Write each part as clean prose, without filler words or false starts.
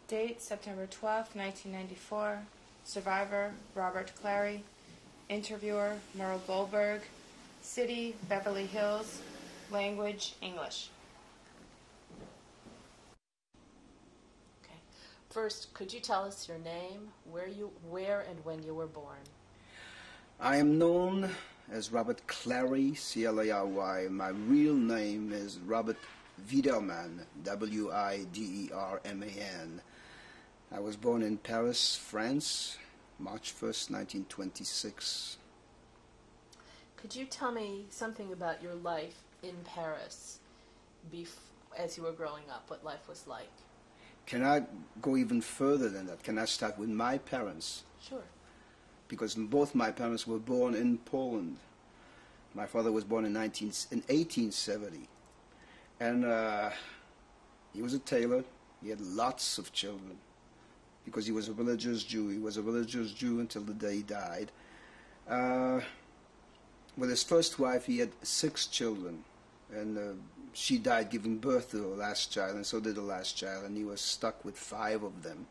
Date, September 12th, 1994. Survivor, Robert Clary. Interviewer, Merle Goldberg. City, Beverly Hills. Language, English. Okay. First, could you tell us your name, where and when you were born? I am known as Robert Clary, C-L-A-R-Y. My real name is Robert Widerman, W-I-D-E-R-M-A-N. I was born in Paris, France, March 1st, 1926. Could you tell me something about your life in Paris as you were growing up, what life was like? Can I go even further than that? Can I start with my parents? Sure. Because both my parents were born in Poland. My father was born in 1870. And he was a tailor. He had lots of children because he was a religious Jew. He was a religious Jew until the day he died. With his first wife, he had 6 children. And she died giving birth to the last child, and so did the last child. And he was stuck with 5 of them,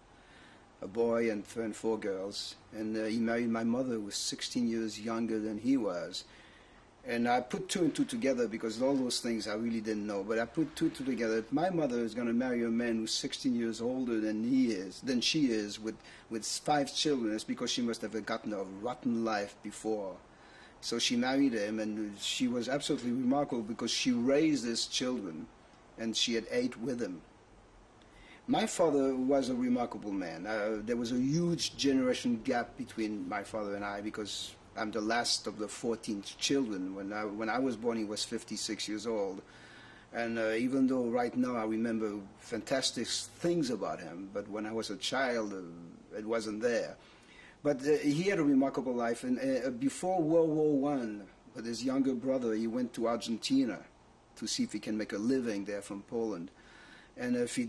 a boy and 4 girls. And he married my mother, who was 16 years younger than he was. And I put 2 and 2 together because all those things I really didn't know. But I put 2 and 2 together. If my mother is going to marry a man who's 16 years older than she is, with 5 children, it's because she must have gotten a rotten life before. So she married him, and she was absolutely remarkable because she raised his children, and she had 8 with him. My father was a remarkable man. There was a huge generation gap between my father and I because I'm the last of the 14 children. When I was born, he was 56 years old. And even though right now I remember fantastic things about him, but when I was a child, it wasn't there. But he had a remarkable life. And before World War I, with his younger brother, he went to Argentina to see if he can make a living there from Poland. And if he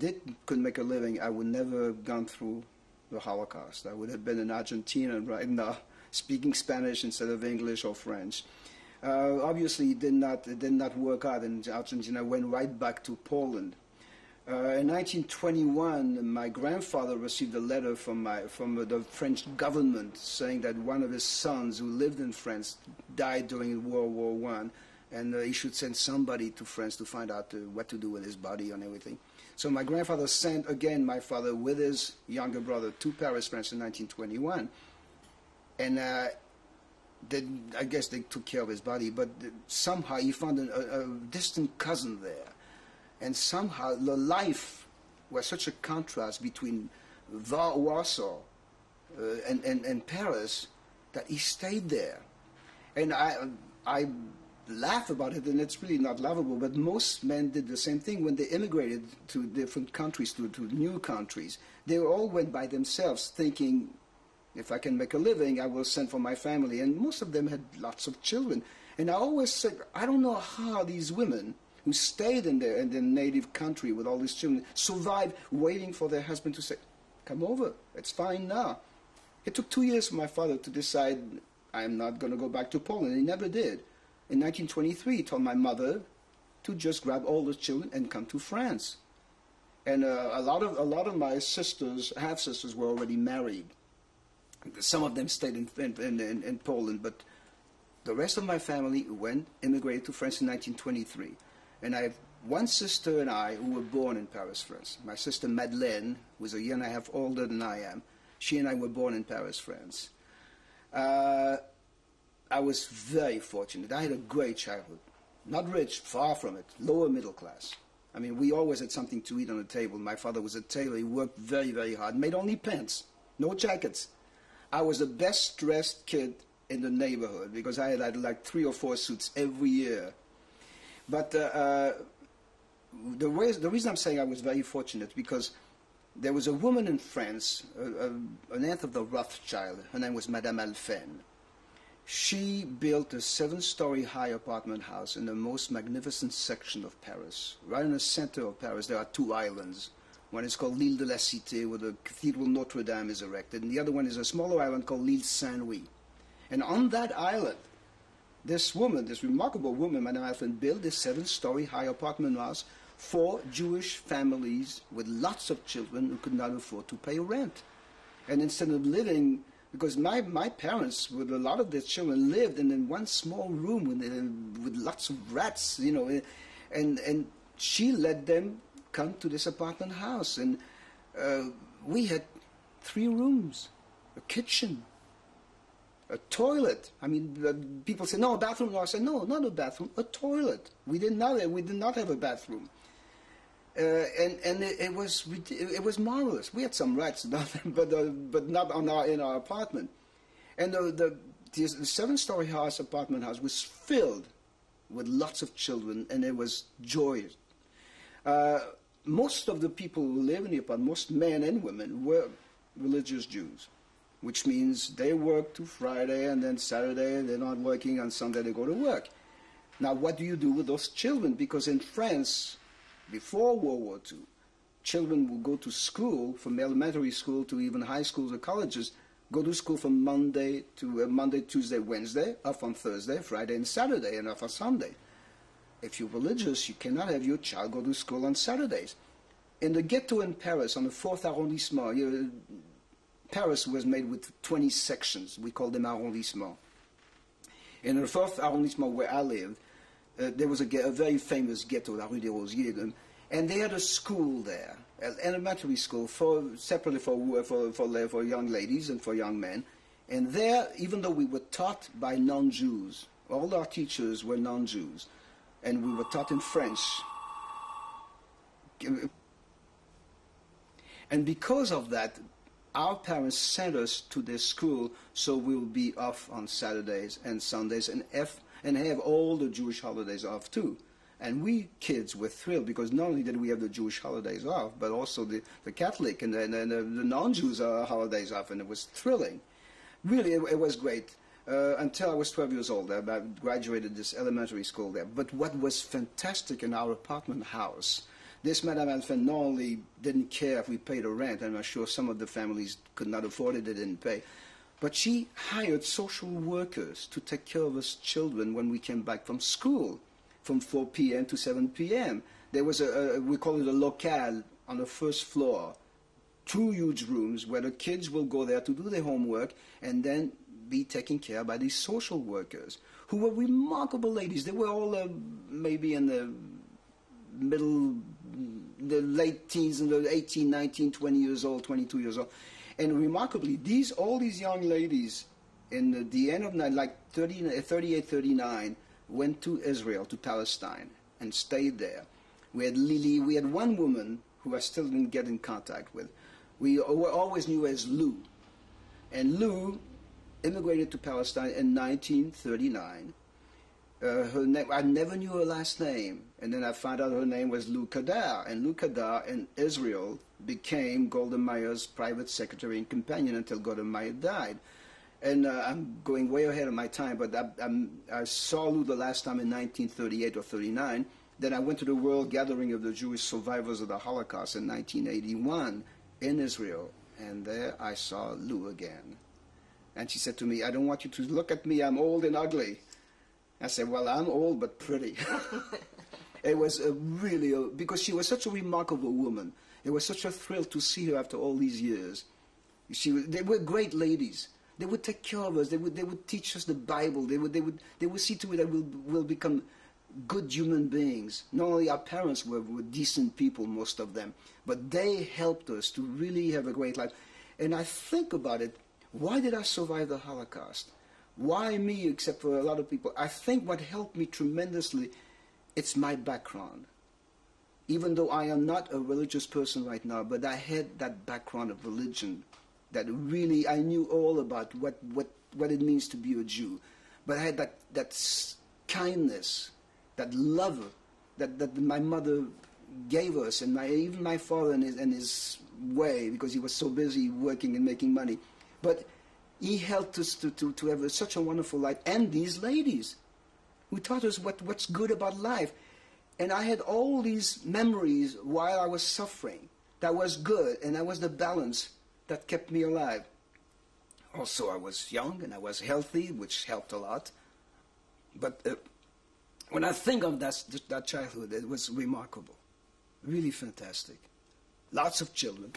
could make a living, I would never have gone through the Holocaust. I would have been in Argentina right now, speaking Spanish instead of English or French. Obviously, it did not work out, and Argentina went right back to Poland. In 1921, my grandfather received a letter from the French government saying that one of his sons who lived in France died during World War I, and he should send somebody to France to find out what to do with his body and everything. So my grandfather sent again my father with his younger brother to Paris, France in 1921. And I guess they took care of his body, but somehow he found a distant cousin there. And somehow the life was such a contrast between Warsaw and Paris that he stayed there. And I laugh about it, and it's really not laughable, but most men did the same thing when they immigrated to different countries, to new countries. They all went by themselves thinking, if I can make a living, I will send for my family. And most of them had lots of children. And I always said, I don't know how these women who stayed in their native country with all these children survived waiting for their husband to say, come over, it's fine now. It took 2 years for my father to decide, I'm not going to go back to Poland. He never did. In 1923, he told my mother to just grab all the children and come to France. And a lot of my sisters, half-sisters, were already married. Some of them stayed in Poland, but the rest of my family immigrated to France in 1923. And I have one sister and I who were born in Paris, France. My sister Madeleine was a year and a half older than I am. She and I were born in Paris, France. I was very fortunate. I had a great childhood. Not rich, far from it, lower middle class. I mean, we always had something to eat on the table. My father was a tailor. He worked very, very hard, made only pants, no jackets. I was the best dressed kid in the neighborhood because I had like 3 or 4 suits every year. But the reason I'm saying I was very fortunate because there was a woman in France, an aunt of the Rothschild. Her name was Madame Alphen. She built a 7-story high apartment house in the most magnificent section of Paris. Right in the center of Paris, there are 2 islands. One is called l'Île de la Cité, where the Cathedral Notre Dame is erected, and the other one is a smaller island called l'Île Saint-Louis. And on that island, this woman, this remarkable woman, Madame Alphen, built this 7-story high apartment house 4 Jewish families with lots of children who could not afford to pay rent. And instead of living, because my parents, with a lot of their children, lived in one small room with lots of rats, you know, and she let them come to this apartment house. And we had 3 rooms, a kitchen, a toilet. I mean, people say, no, a bathroom. No, I said, no, not a bathroom, a toilet. We did not have a bathroom. It was marvelous. We had some rats, but not in our apartment. And the 7-story apartment house was filled with lots of children, and it was joyous. Most of the people who live in the apartment, most men and women, were religious Jews, which means they work to Friday, and then Saturday they're not working, on Sunday they go to work. Now, what do you do with those children? Because in France, before World War II, children would go to school, from elementary school to even high schools or colleges, go to school from Monday, Tuesday, Wednesday, off on Thursday, Friday and Saturday, and off on Sunday. If you're religious, you cannot have your child go to school on Saturdays. In the ghetto in Paris, on the 4th arrondissement, Paris was made with 20 sections. We call them arrondissements. In the 4th arrondissement where I lived, there was a very famous ghetto, La Rue des Rosiers, and they had a school there, an elementary school, separately for young ladies and for young men. And there, even though we were taught by non-Jews, all our teachers were non-Jews, and we were taught in French. And because of that, our parents sent us to this school so we'll be off on Saturdays and Sundays and have all the Jewish holidays off too. And we kids were thrilled because not only did we have the Jewish holidays off, but also the Catholic and the non-Jews holidays off, and it was thrilling. Really, it was great. Until I was 12 years old, I graduated this elementary school there. But what was fantastic in our apartment house, this Madame Alphen not only didn't care if we paid the rent, and I'm sure some of the families could not afford it, they didn't pay, but she hired social workers to take care of us children when we came back from school, from 4 p.m. to 7 p.m. There was we call it a locale on the first floor, 2 huge rooms where the kids will go there to do their homework and then be taken care of by these social workers, who were remarkable ladies. They were all maybe in the late teens, in the 18, 19, 20 years old, 22 years old. And remarkably, all these young ladies in the end of night, like 38, 39, went to Israel, to Palestine, and stayed there. We had Lily, we had one woman who I still didn't get in contact with. We always knew as Lou. And Lou immigrated to Palestine in 1939. Her name, I never knew her last name, and then I found out her name was Lou Kadar, and Lou Kadar in Israel became Golda Meir's private secretary and companion until Golda Meir died. And I'm going way ahead of my time, but I saw Lou the last time in 1938 or 39. Then I went to the World Gathering of the Jewish Survivors of the Holocaust in 1981 in Israel, and there I saw Lou again. And she said to me, "I don't want you to look at me, I'm old and ugly." I said, "Well, I'm old but pretty." It was because she was such a remarkable woman. It was such a thrill to see her after all these years. They were great ladies. They would take care of us. They would teach us the Bible. They would see to it that we'll become good human beings. Not only our parents were decent people, most of them, but they helped us to really have a great life. And I think about it, why did I survive the Holocaust? Why me, except for a lot of people? I think what helped me tremendously, it's my background. Even though I am not a religious person right now, but I had that background of religion that really I knew all about what it means to be a Jew. But I had that kindness, that love that my mother gave us, and even my father in his way, because he was so busy working and making money. But he helped us to have such a wonderful life. And these ladies who taught us what's good about life. And I had all these memories while I was suffering that was good, and that was the balance that kept me alive. Also, I was young and I was healthy, which helped a lot. But when I think of that childhood, it was remarkable. Really fantastic. Lots of children.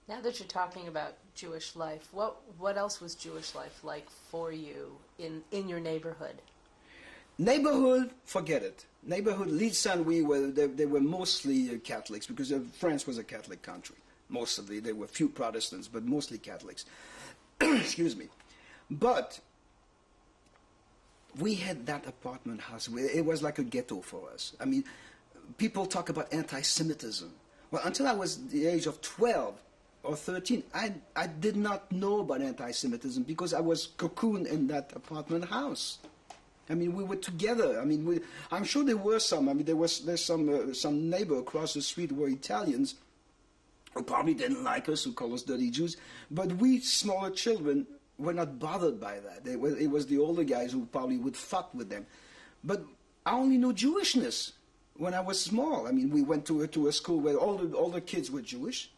Now that you're talking about Jewish life, what else was Jewish life like for you in your neighborhood? Neighborhood, forget it. Neighborhood, Leeds Saint-Louis, they were mostly Catholics because France was a Catholic country. Mostly, there were few Protestants, but mostly Catholics. Excuse me. But we had that apartment house. It was like a ghetto for us. I mean, people talk about anti-Semitism. Well, until I was the age of 12 or 13, I did not know about anti-Semitism because I was cocooned in that apartment house. I mean, we were together. I mean, I'm sure there were some. I mean, there's some neighbor across the street who were Italians who probably didn't like us, who called us dirty Jews. But we smaller children were not bothered by that. It was the older guys who probably would fuck with them. But I only knew Jewishness when I was small. I mean, we went to a school where all the kids were Jewish,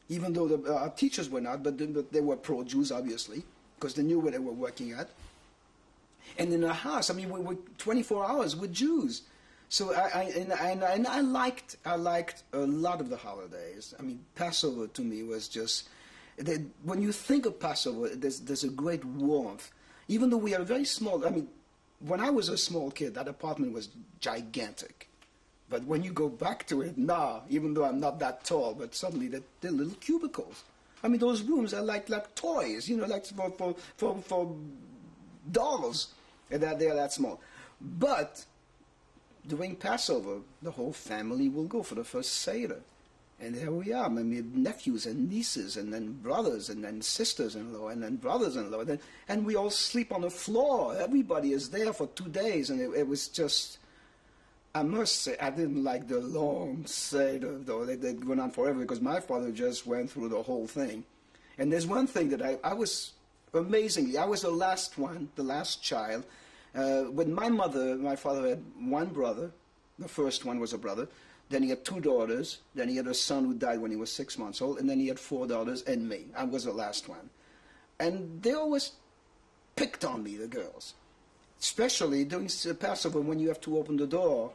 even though our teachers were not, but they were pro-Jews, obviously, because they knew where they were working at. And in our house, I mean, we were 24 hours with Jews. So I liked a lot of the holidays. I mean, Passover to me was just, when you think of Passover, there's a great warmth. Even though we are very small, I mean, when I was a small kid, that apartment was gigantic. But when you go back to it now, even though I'm not that tall, but suddenly they're little cubicles. I mean, those rooms are like toys, you know, like for dolls, and they're that small. But during Passover, the whole family will go for the first Seder. And there we are, I mean, nephews and nieces, and then brothers, and then sisters-in-law, and then brothers-in-law. And we all sleep on the floor. Everybody is there for 2 days, and it was just, I must say, I didn't like the long Seder, though. They went on forever, because my father just went through the whole thing. And there's one thing that I was, amazingly, I was the last one, the last child. With my mother, my father had one brother. The first one was a brother. Then he had 2 daughters. Then he had a son who died when he was 6 months old. And then he had 4 daughters and me. I was the last one. And they always picked on me, the girls. Especially during Passover when you have to open the door,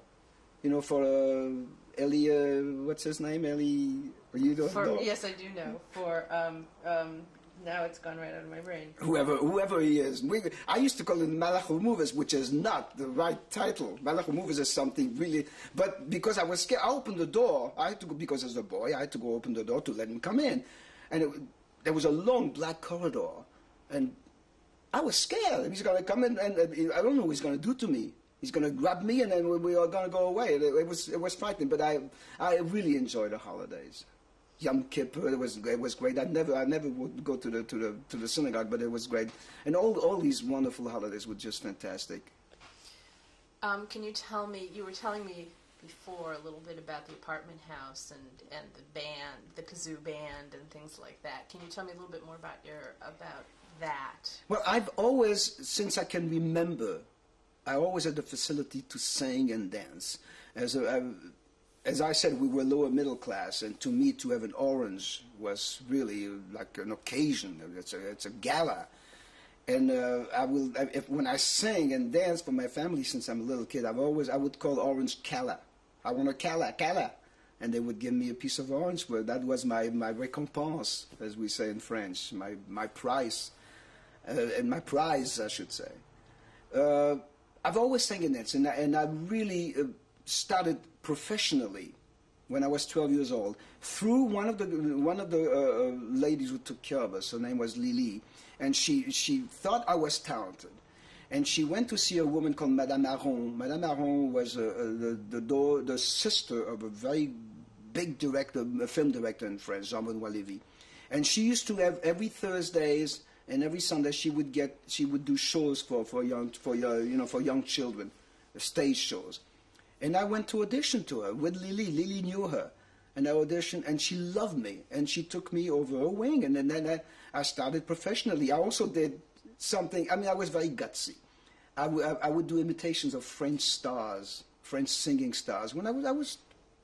you know, for Eli, what's his name? Eli, you don't know? Yes, I do know. For, now it's gone right out of my brain. Whoever he is. I used to call him Malach HaMuves, which is not the right title. Malach HaMuves is something really... But because I was scared, I opened the door. I had to go, because as a boy, I had to go open the door to let him come in. And there was a long black corridor. And I was scared. He's going to come in, and I don't know what he's going to do to me. He's going to grab me, and then we are going to go away. It was frightening, but I really enjoyed the holidays. Yom Kippur, it was great. I never would go to the synagogue, but it was great. And all these wonderful holidays were just fantastic. Can you tell me? You were telling me before a little bit about the apartment house and the band, the kazoo band, and things like that. Can you tell me a little bit more about that? Well, I've always, since I can remember, I always had the facility to sing and dance. As I said, we were lower middle class, and to me, to have an orange was really like an occasion. It's a gala. And when I sang and danced for my family since I'm a little kid, I would call orange Kala. I want a Kala. And they would give me a piece of orange. Well, that was my récompense, as we say in French, my prize, and my prize, I should say. I've always sang and danced, and I really started professionally when I was 12 years old through one of the ladies who took care of us. Her name was Lily, and she thought I was talented, and she went to see a woman called Madame Aron. Madame Aron was the sister of a very big director, a film director in France, Jean-Benoît Lévy, and she used to have every Thursdays and every Sunday she would do shows for young children, stage shows. And I went to audition to her with Lily. Lily knew her. And I auditioned, and she loved me. And she took me over her wing. And then I started professionally. I also did something, I mean, I was very gutsy. I would do imitations of French stars, French singing stars, when I was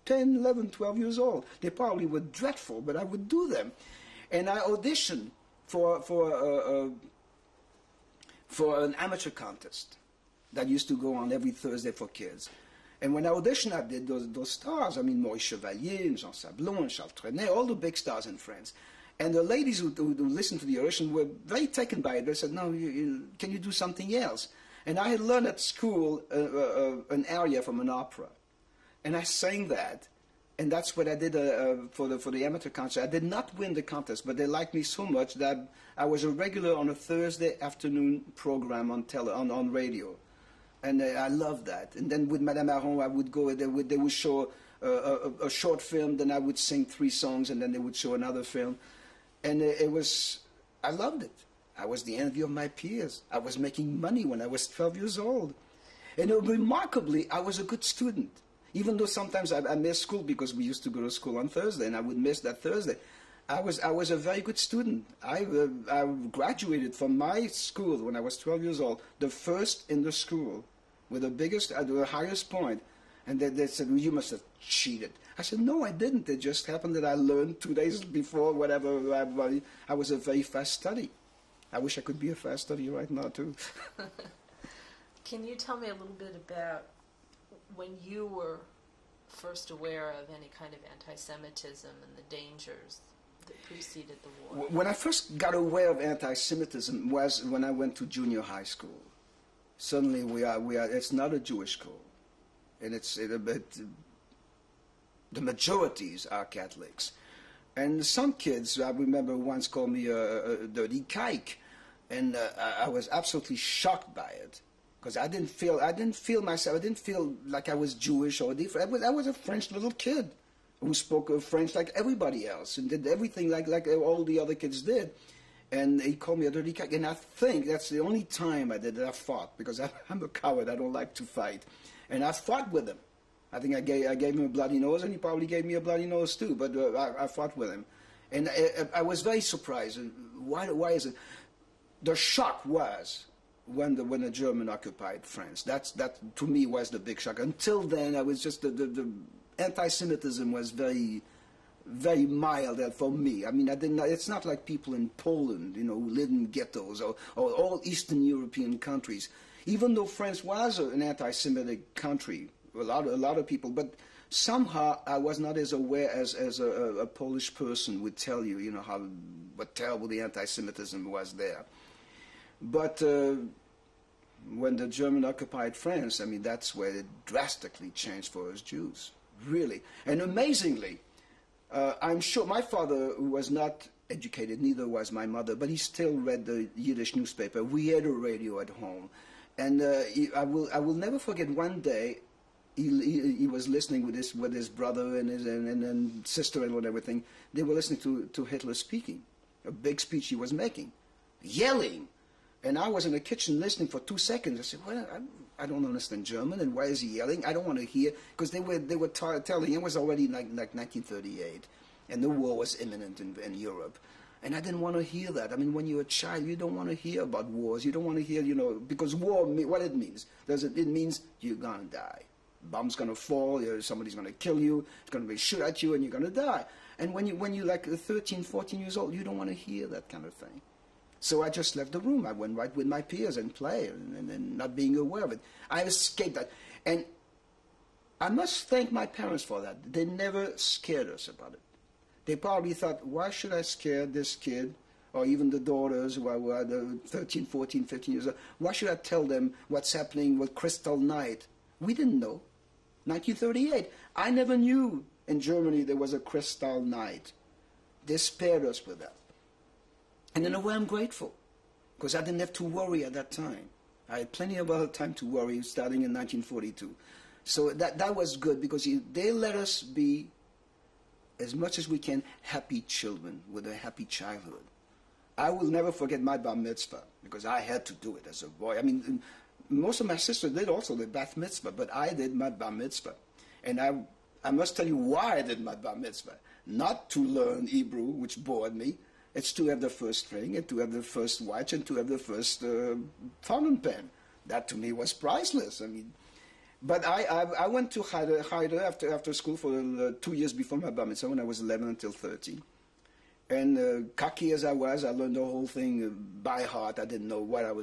10, 11, 12 years old. They probably were dreadful, but I would do them. And I auditioned for an amateur contest that used to go on every Thursday for kids. And when I auditioned, I did those stars. I mean, Maurice Chevalier, and Jean Sablon, and Charles Trenet, all the big stars in France. And the ladies who listened to the audition were very taken by it. They said, no, can you do something else? And I had learned at school an aria from an opera. And I sang that. And that's what I did for the amateur concert. I did not win the contest, but they liked me so much that I was a regular on a Thursday afternoon program on radio. And I loved that. And then with Madame Aron, I would go, they would show a short film, then I would sing 3 songs, and then they would show another film. And I loved it. I was the envy of my peers. I was making money when I was 12 years old. And remarkably, I was a good student. Even though sometimes I missed school because we used to go to school on Thursday, and I would miss that Thursday. I was a very good student. I graduated from my school when I was 12 years old, the first in the school, with the highest point. And they said, well, you must have cheated. I said, no, I didn't. It just happened that I learned 2 days before, whatever. I was a very fast study. I wish I could be a fast study right now, too. Can you tell me a little bit about when you were first aware of any kind of anti-Semitism and the dangers that preceded the war? When I first got aware of anti-Semitism was when I went to junior high school. Suddenly it's not a Jewish school. And the majorities are Catholics. And some kids, I remember once called me a dirty kike. And I was absolutely shocked by it. Because I didn't feel myself, I didn't feel like I was Jewish or different. I was a French little kid who spoke French like everybody else and did everything like all the other kids did. And he called me a dirty kike. And I think that's the only time I did that I fought, because I'm a coward, I don't like to fight. And I fought with him. I think I gave him a bloody nose, and he probably gave me a bloody nose too, but I fought with him. And I was very surprised. Why is it? The shock was when the German occupied France. That to me was the big shock. Until then, I was just the anti-Semitism was very, very mild for me. I mean, it's not like people in Poland, who live in ghettos or all Eastern European countries. Even though France was an anti-Semitic country, a lot of people, but somehow I was not as aware as a Polish person would tell you, what terrible the anti-Semitism was there. But when the German occupied France, I mean, that's where it drastically changed for us Jews, really. And amazingly, I'm sure my father was not educated, neither was my mother, but he still read the Yiddish newspaper. We had a radio at home. And I will never forget one day, he was listening with his brother and his sister-in-law and everything. They were listening to Hitler speaking, a big speech he was making, yelling. And I was in the kitchen listening for 2 seconds. I said, well, I don't understand German, and why is he yelling? I don't want to hear, because they were telling, it was already like 1938, and the war was imminent in Europe. And I didn't want to hear that. I mean, when you're a child, you don't want to hear about wars. You don't want to hear, because war, what it means? It means you're going to die. Bomb's going to fall, somebody's going to kill you, it's going to be shoot at you, and you're going to die. And when you're like 13, 14 years old, you don't want to hear that kind of thing. So I just left the room. I went right with my peers and played, and not being aware of it. I escaped that. And I must thank my parents for that. They never scared us about it. They probably thought, why should I scare this kid, or even the daughters who are 13, 14, 15 years old? Why should I tell them what's happening with Crystal Night? We didn't know. 1938. I never knew in Germany there was a Crystal Night. They spared us with that. And in a way I'm grateful, because I didn't have to worry at that time. I had plenty of other time to worry starting in 1942. So that was good, because they let us be, as much as we can, happy children with a happy childhood. I will never forget my bar mitzvah, because I had to do it as a boy. I mean, most of my sisters did also the bat mitzvah, but I did my bar mitzvah. And I must tell you why I did my bar mitzvah. Not to learn Hebrew, which bored me. It's to have the first string, and to have the first watch, and to have the first fountain pen. That to me was priceless. I mean, but I went to Haida after school for 2 years before my bar mitzvah, when I was 11 until 13. And cocky as I was, I learned the whole thing by heart. I didn't know what I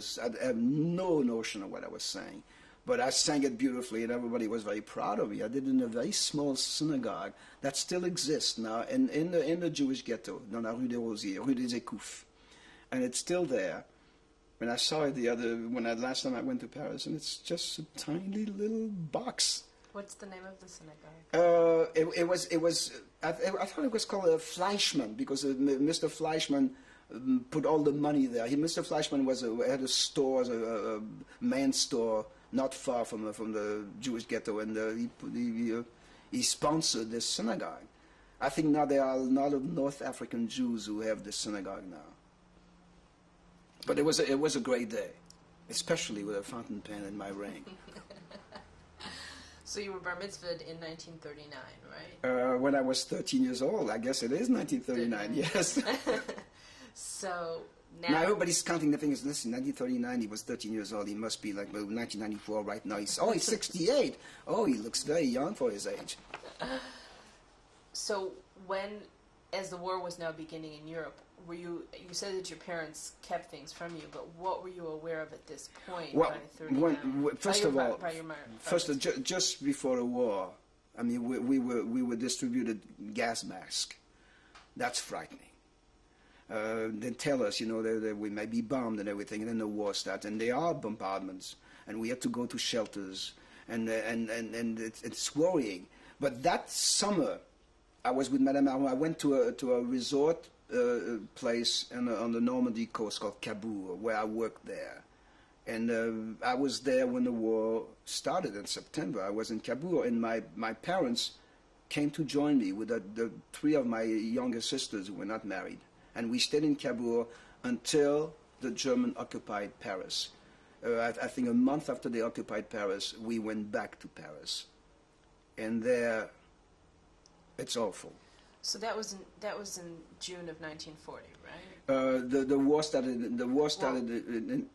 had no notion of what I was saying. But I sang it beautifully, and everybody was very proud of me. I did it in a very small synagogue that still exists now in the Jewish ghetto, dans la rue des Rosiers, rue des Écouffes, and it's still there. And I saw it last time I went to Paris, and it's just a tiny little box. What's the name of the synagogue? I thought it was called Fleischmann, because Mr. Fleischmann put all the money there. Mr. Fleischmann had a store, a man's store, not far from the Jewish ghetto, and he sponsored this synagogue. I think now there are a lot of North African Jews who have this synagogue now. But it was a great day, especially with a fountain pen in my ring. So you were bar mitzvahed in 1939, right? When I was 13 years old. I guess it is 1939, yes. So now everybody's counting the fingers. Listen, 1939, he was 13 years old. He must be like 1994 right now. He's 68. Oh, he looks very young for his age. So as the war was now beginning in Europe, you said that your parents kept things from you, but what were you aware of at this point? Well, by 39? Just before the war, I mean, we were distributed gas masks. That's frightening. They tell us, that we may be bombed and everything, and then the war starts, and there are bombardments, and we have to go to shelters, and it's worrying. But that summer, I was with Madame Aron. I went to a resort place on the Normandy coast called Cabourg, where I worked there. And I was there when the war started in September. I was in Cabourg, and my parents came to join me with the three of my younger sisters who were not married. And we stayed in Cabourg until the German occupied Paris. I think a month after they occupied Paris, we went back to Paris. And there, it's awful. So that was in June of 1940, right? The war started. The war started.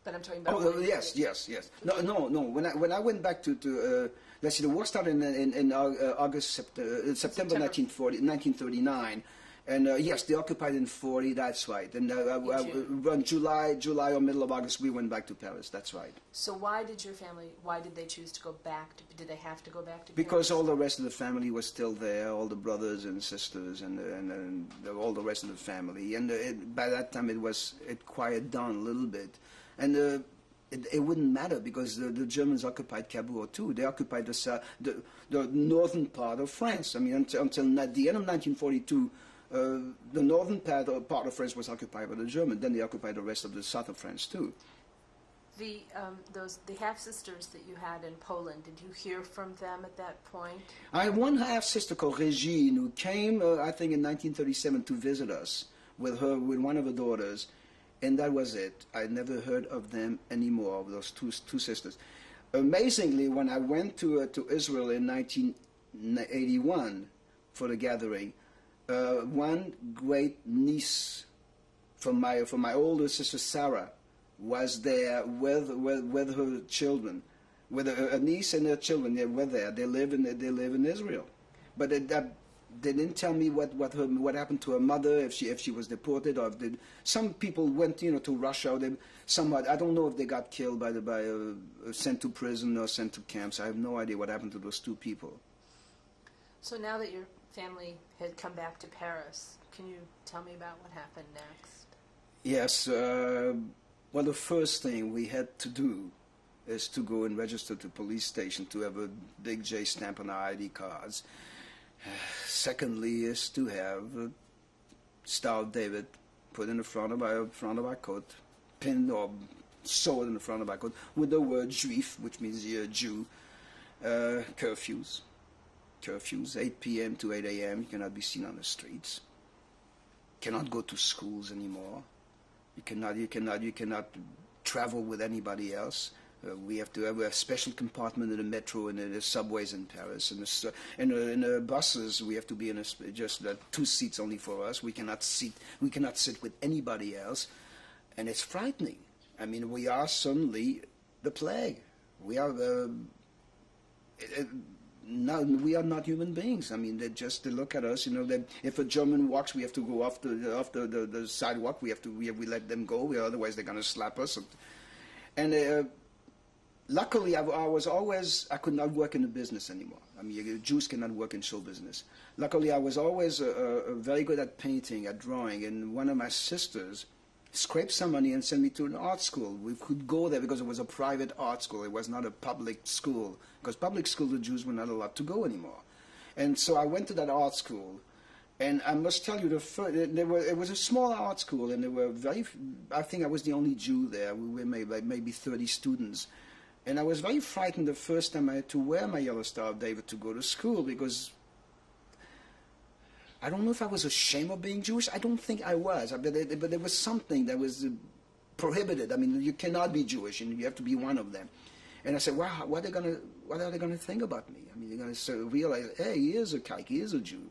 But I'm talking about. Oh yes. No. When I went back to let's see, the war started in September 1939. And yes, they occupied in 40, that's right. And around July or middle of August, we went back to Paris, that's right. So why did they choose to go back? Did they have to go back to Paris? Because all the rest of the family was still there, all the brothers and sisters and all the rest of the family. And by that time, it quieted down a little bit. And it wouldn't matter because the Germans occupied Cabourg too. They occupied the northern part of France. I mean, until the end of 1942, the northern part of France was occupied by the Germans. Then they occupied the rest of the south of France too. The half sisters that you had in Poland, did you hear from them at that point? I had one half sister called Regine who came, I think, in 1937 to visit us with one of her daughters, and that was it. I never heard of them anymore. Of those two sisters. Amazingly, when I went to Israel in 1981 for the gathering. One great niece from my older sister Sarah was there with her children, with a niece and her children. They were there. They live in Israel, but they didn't tell me what happened to her mother, if she was deported, or if some people went to Russia. Or I don't know if they got killed sent to prison or sent to camps. I have no idea what happened to those two people. So now that your family had come back to Paris, can you tell me about what happened next? Yes. Well, the first thing we had to do is to go and register to the police station to have a big J stamp on our ID cards. Secondly is to have a Star of David put in the front of our coat, pinned or sewed in the front of our coat, with the word Juif, which means Jew. Curfews, 8 p.m. to 8 a.m. You cannot be seen on the streets. Cannot go to schools anymore. You cannot travel with anybody else. We have to have a special compartment in the metro and in the subways in Paris. In the buses, we have to be in just 2 seats only for us. We cannot sit with anybody else, and it's frightening. I mean, we are suddenly the plague. We are we are not human beings. I mean, they look at us. That if a German walks, we have to go off the sidewalk. We let them go. Otherwise, they're going to slap us. And luckily, I could not work in the business anymore. I mean, Jews cannot work in show business. Luckily, I was always very good at painting, at drawing, and one of my sisters scraped some money and sent me to an art school. We could go there because it was a private art school. It was not a public school, because public school, the Jews were not allowed to go anymore. And so I went to that art school, and I must tell you, it was a small art school, and there were I think I was the only Jew there. We were maybe 30 students. And I was very frightened the first time I had to wear my Yellow Star of David to go to school, because I don't know if I was ashamed of being Jewish. I don't think I was. But there was something that was prohibited. I mean, you cannot be Jewish, and you have to be one of them. And I said, wow, what are they going to think about me? I mean, they're going to realize, hey, he is a kike, he is a Jew.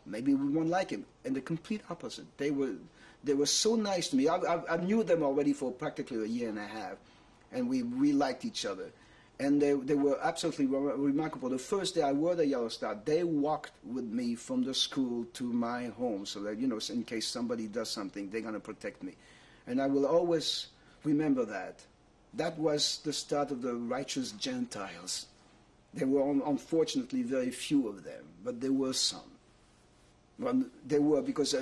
Maybe we won't like him. And the complete opposite. They were so nice to me. I knew them already for practically a year and a half, and we liked each other. And they were absolutely remarkable. The first day I wore the Yellow Star, they walked with me from the school to my home, so that, in case somebody does something, they're going to protect me. And I will always remember that. That was the start of the righteous Gentiles. There were unfortunately very few of them, but there were some. Well, they were, because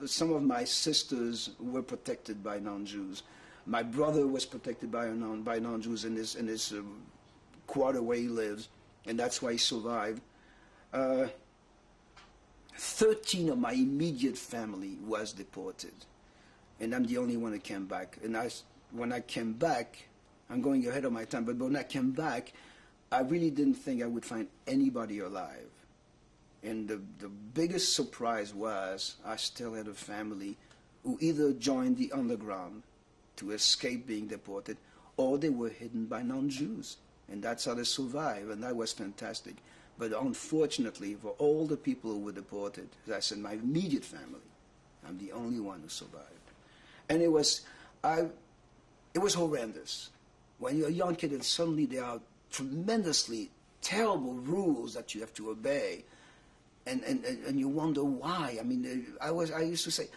some of my sisters were protected by non-Jews. My brother was protected by non-Jews in his quarter where he lives, and that's why he survived. 13 of my immediate family was deported, and I'm the only one that came back. And when I came back, I'm going ahead of my time, but when I came back, I really didn't think I would find anybody alive. And the biggest surprise was I still had a family who either joined the underground to escape being deported, or they were hidden by non-Jews. And that's how they survived, and that was fantastic. But unfortunately, for all the people who were deported, as I said, my immediate family, I'm the only one who survived. And it was horrendous. When you're a young kid and suddenly there are tremendously terrible rules that you have to obey, and you wonder why. I mean, I used to say,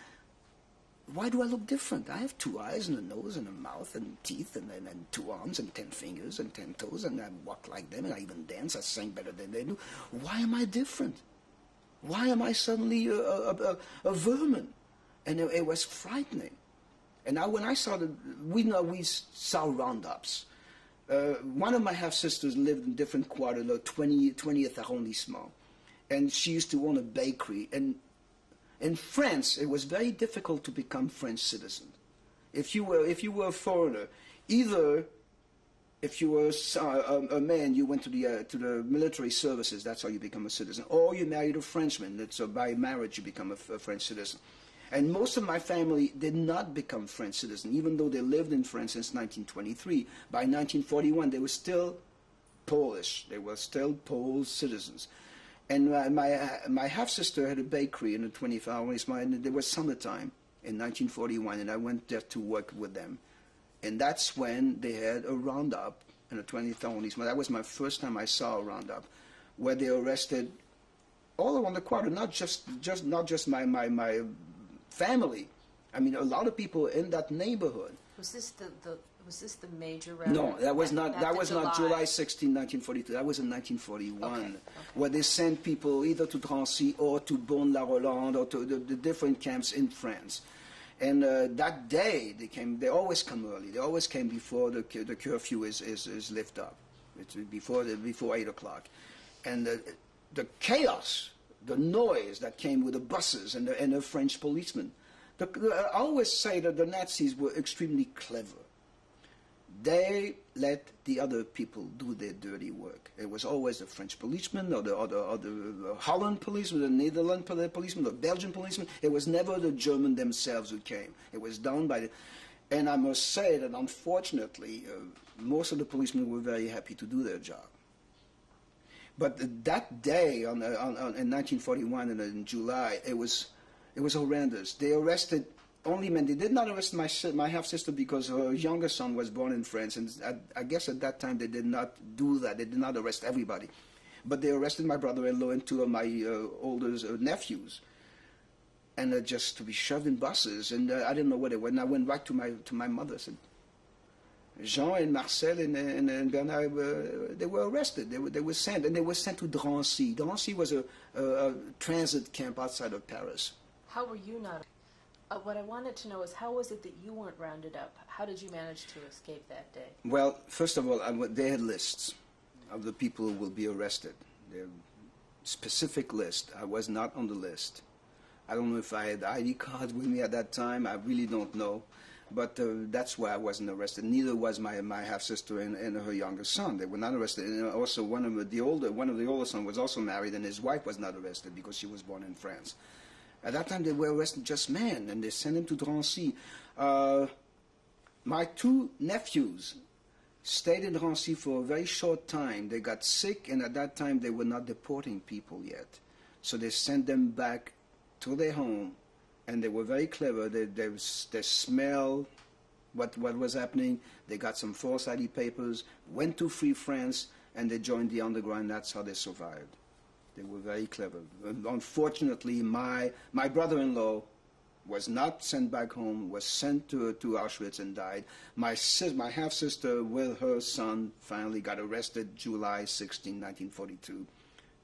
why do I look different? I have 2 eyes and a nose and a mouth and teeth and 2 arms and 10 fingers and 10 toes, and I walk like them, and I even dance. I sing better than they do. Why am I different? Why am I suddenly a vermin? And it was frightening. And now when I saw we saw roundups. One of my half-sisters lived in different quarter, the 20th arrondissement, and she used to own a bakery. And in France, it was very difficult to become French citizen. If you were a foreigner, either if you were a man, you went to the military services. That's how you become a citizen. Or you married a Frenchman. So by marriage you become a French citizen. And most of my family did not become French citizens, even though they lived in France since 1923. By 1941, they were still Polish. They were still Polish citizens. And my half-sister had a bakery in the 20th arrondissement, and it was summertime in 1941, and I went there to work with them. And that's when they had a roundup in the 20th arrondissement. That was my first time I saw a roundup, where they arrested all around the quarter, not just my family. I mean, a lot of people in that neighborhood. Was this the major roundup? No, that was not July 16, 1942. That was in 1941, okay. Where they sent people either to Drancy or to Beaune-la-Rolande or to the different camps in France. And that day they always come early. They always came before the curfew is lifted up. It's before 8 o'clock. And the chaos, the noise that came with the buses and the French policemen. I always say that the Nazis were extremely clever. They let the other people do their dirty work. It was always the French policeman or the Holland policeman, the Netherlands policeman, the Belgian policeman. It was never the German themselves who came. It was done by the... And I must say that unfortunately, most of the policemen were very happy to do their job. But that day in 1941 and in July, it was horrendous. They arrested only men. They did not arrest my half-sister because her younger son was born in France, and I guess at that time they did not do that. They did not arrest everybody. But they arrested my brother-in-law and 2 of my older nephews, and just to be shoved in buses. And I didn't know where they went. And I went right to my mother. Jean and Marcel and Bernard, they were arrested. They were sent, and they were sent to Drancy. Drancy was a transit camp outside of Paris. How were you not? What I wanted to know is how was it that you weren't rounded up? How did you manage to escape that day? Well, first of all, they had lists of the people who will be arrested. Their specific list. I was not on the list. I don't know if I had ID cards with me at that time. I really don't know. But that's why I wasn't arrested. Neither was my half-sister and her younger son. They were not arrested. And also one of the older sons was also married, and his wife was not arrested because she was born in France. At that time, they were arresting just men, and they sent them to Drancy. My two nephews stayed in Drancy for a very short time. They got sick, and at that time, they were not deporting people yet. So they sent them back to their home, and they were very clever. They smelled what was happening. They got some false ID papers, went to Free France, and they joined the underground. That's how they survived. They were very clever. Unfortunately, my brother-in-law was not sent back home, was sent to Auschwitz and died. My half-sister with her son finally got arrested July 16, 1942,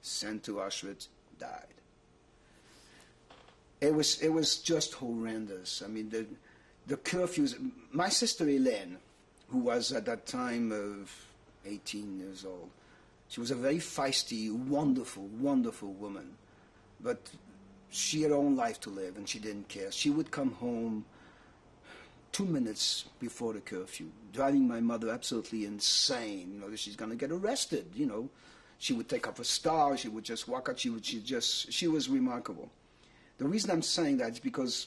sent to Auschwitz, died. It was just horrendous. I mean, the curfews. My sister Hélène, who was at that time 18 years old, she was a very feisty, wonderful, wonderful woman. But she had her own life to live, and she didn't care. She would come home 2 minutes before the curfew, driving my mother absolutely insane. You know, that she's going to get arrested, you know. She would take off her star. She would just walk out. She was remarkable. The reason I'm saying that is because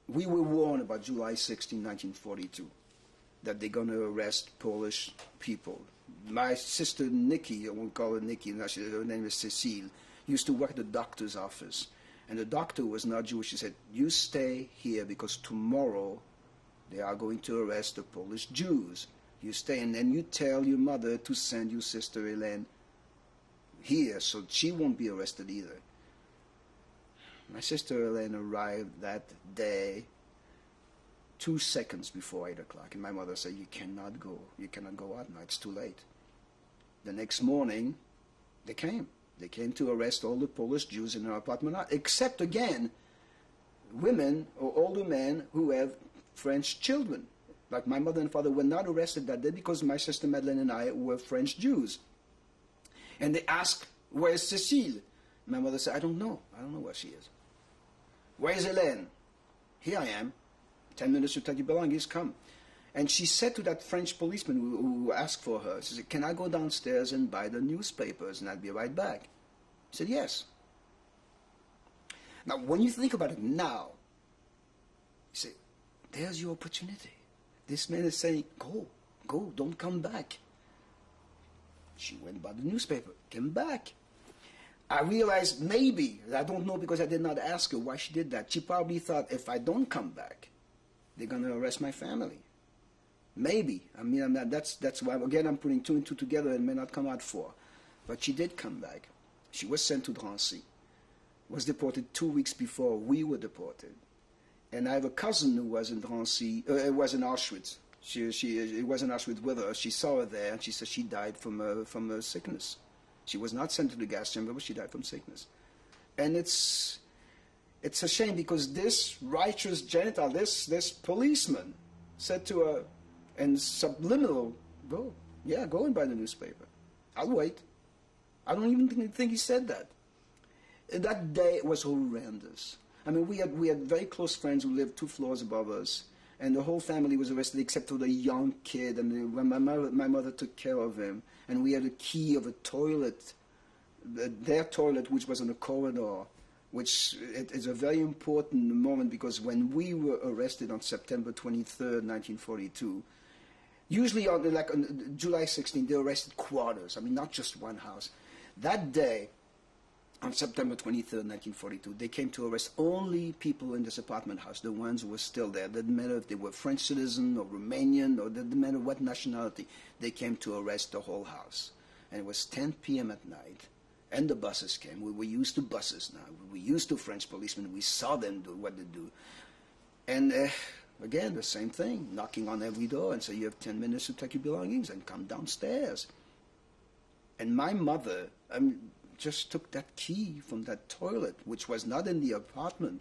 we were warned about July 16, 1942, that they're going to arrest Polish people. My sister Nikki, I won't call her Nikki, her name is Cecile, used to work at the doctor's office. And the doctor was not Jewish. She said, you stay here because tomorrow they are going to arrest the Polish Jews. You stay, and then you tell your mother to send your sister Hélène here so she won't be arrested either. My sister Hélène arrived that day 2 seconds before 8 o'clock, and my mother said, you cannot go. You cannot go out now. It's too late. The next morning, they came. They came to arrest all the Polish Jews in her apartment, except, again, women or older men who have French children. Like my mother and father were not arrested that day because my sister Madeleine and I were French Jews. And they asked, where's Cecile? My mother said, I don't know. I don't know where she is. Where's Hélène? Here I am. 10 minutes to take your belongings, come. And she said to that French policeman who asked for her, she said, can I go downstairs and buy the newspapers and I'll be right back? He said, yes. Now, when you think about it now, you say, there's your opportunity. This man is saying, go, don't come back. She went by the newspaper, came back. I realized maybe, I don't know because I did not ask her why she did that. She probably thought, if I don't come back, they're going to arrest my family. Maybe. I mean, that's why, again, I'm putting 2 and 2 together and may not come out 4. But she did come back. She was sent to Drancy. Was deported 2 weeks before we were deported. And I have a cousin who was in Drancy, was in Auschwitz. She was in Auschwitz with her. She saw her there, and she said she died from a sickness. She was not sent to the gas chamber, but she died from sickness. And it's a shame because this righteous Gentile, this policeman, said to her, in subliminal, go and buy the newspaper. I'll wait. I don't even think he said that. And that day was horrendous. I mean, we had very close friends who lived 2 floors above us, and the whole family was arrested except for the young kid. And when my mother took care of him, and we had a key of a toilet, their toilet, which was on a corridor, which is a very important moment because when we were arrested on September 23rd, 1942, usually on July 16th, they arrested quarters. I mean, not just one house. That day, on September 23rd, 1942, they came to arrest only people in this apartment house, the ones who were still there. It didn't matter if they were French citizen or Romanian, or it didn't matter what nationality. They came to arrest the whole house. And it was 10 p.m. at night, and the buses came. We were used to buses now. We were used to French policemen. We saw them do what they do. And Again, the same thing, knocking on every door and say, you have 10 minutes to take your belongings and come downstairs. And my mother just took that key from that toilet, which was not in the apartment,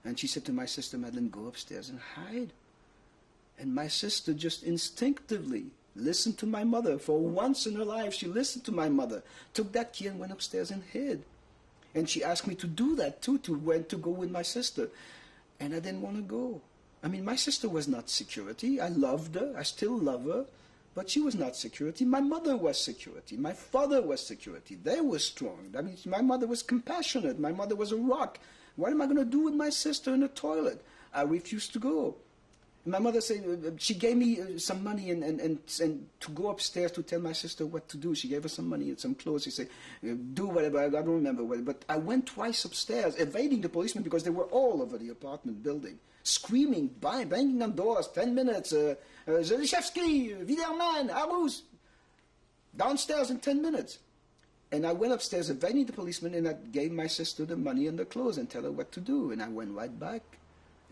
and she said to my sister, Madeleine, go upstairs and hide. And my sister just instinctively listened to my mother. For once in her life, she listened to my mother, took that key and went upstairs and hid. And she asked me to do that too, to go with my sister. And I didn't want to go. I mean, my sister was not security. I loved her. I still love her. But she was not security. My mother was security. My father was security. They were strong. I mean, my mother was compassionate. My mother was a rock. What am I going to do with my sister in the toilet? I refused to go. My mother said, she gave me some money and to go upstairs to tell my sister what to do. She gave her some money and some clothes. She said, do whatever. I don't remember what. But I went twice upstairs, evading the policemen because they were all over the apartment building, screaming, banging on doors, 10 minutes, Zeliszewski, Widerman, Arus. Downstairs in 10 minutes. And I went upstairs, evading the policemen, and I gave my sister the money and the clothes and tell her what to do. And I went right back.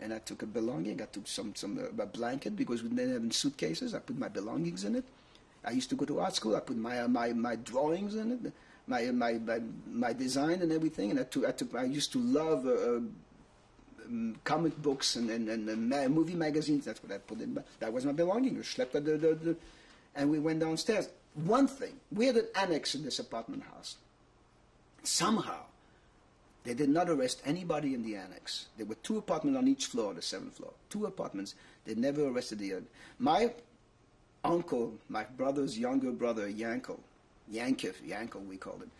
And I took a belonging. I took a blanket because we didn't have suitcases. I put my belongings in it. I used to go to art school. I put my drawings in it, my design and everything. And I used to love comic books and movie magazines. That's what I put in. That was my belonging. And we went downstairs. One thing, we had an annex in this apartment house. Somehow, they did not arrest anybody in the annex. There were 2 apartments on each floor, the 7th floor. 2 apartments. They never arrested the other. My uncle, my brother's younger brother, Yankel we called him,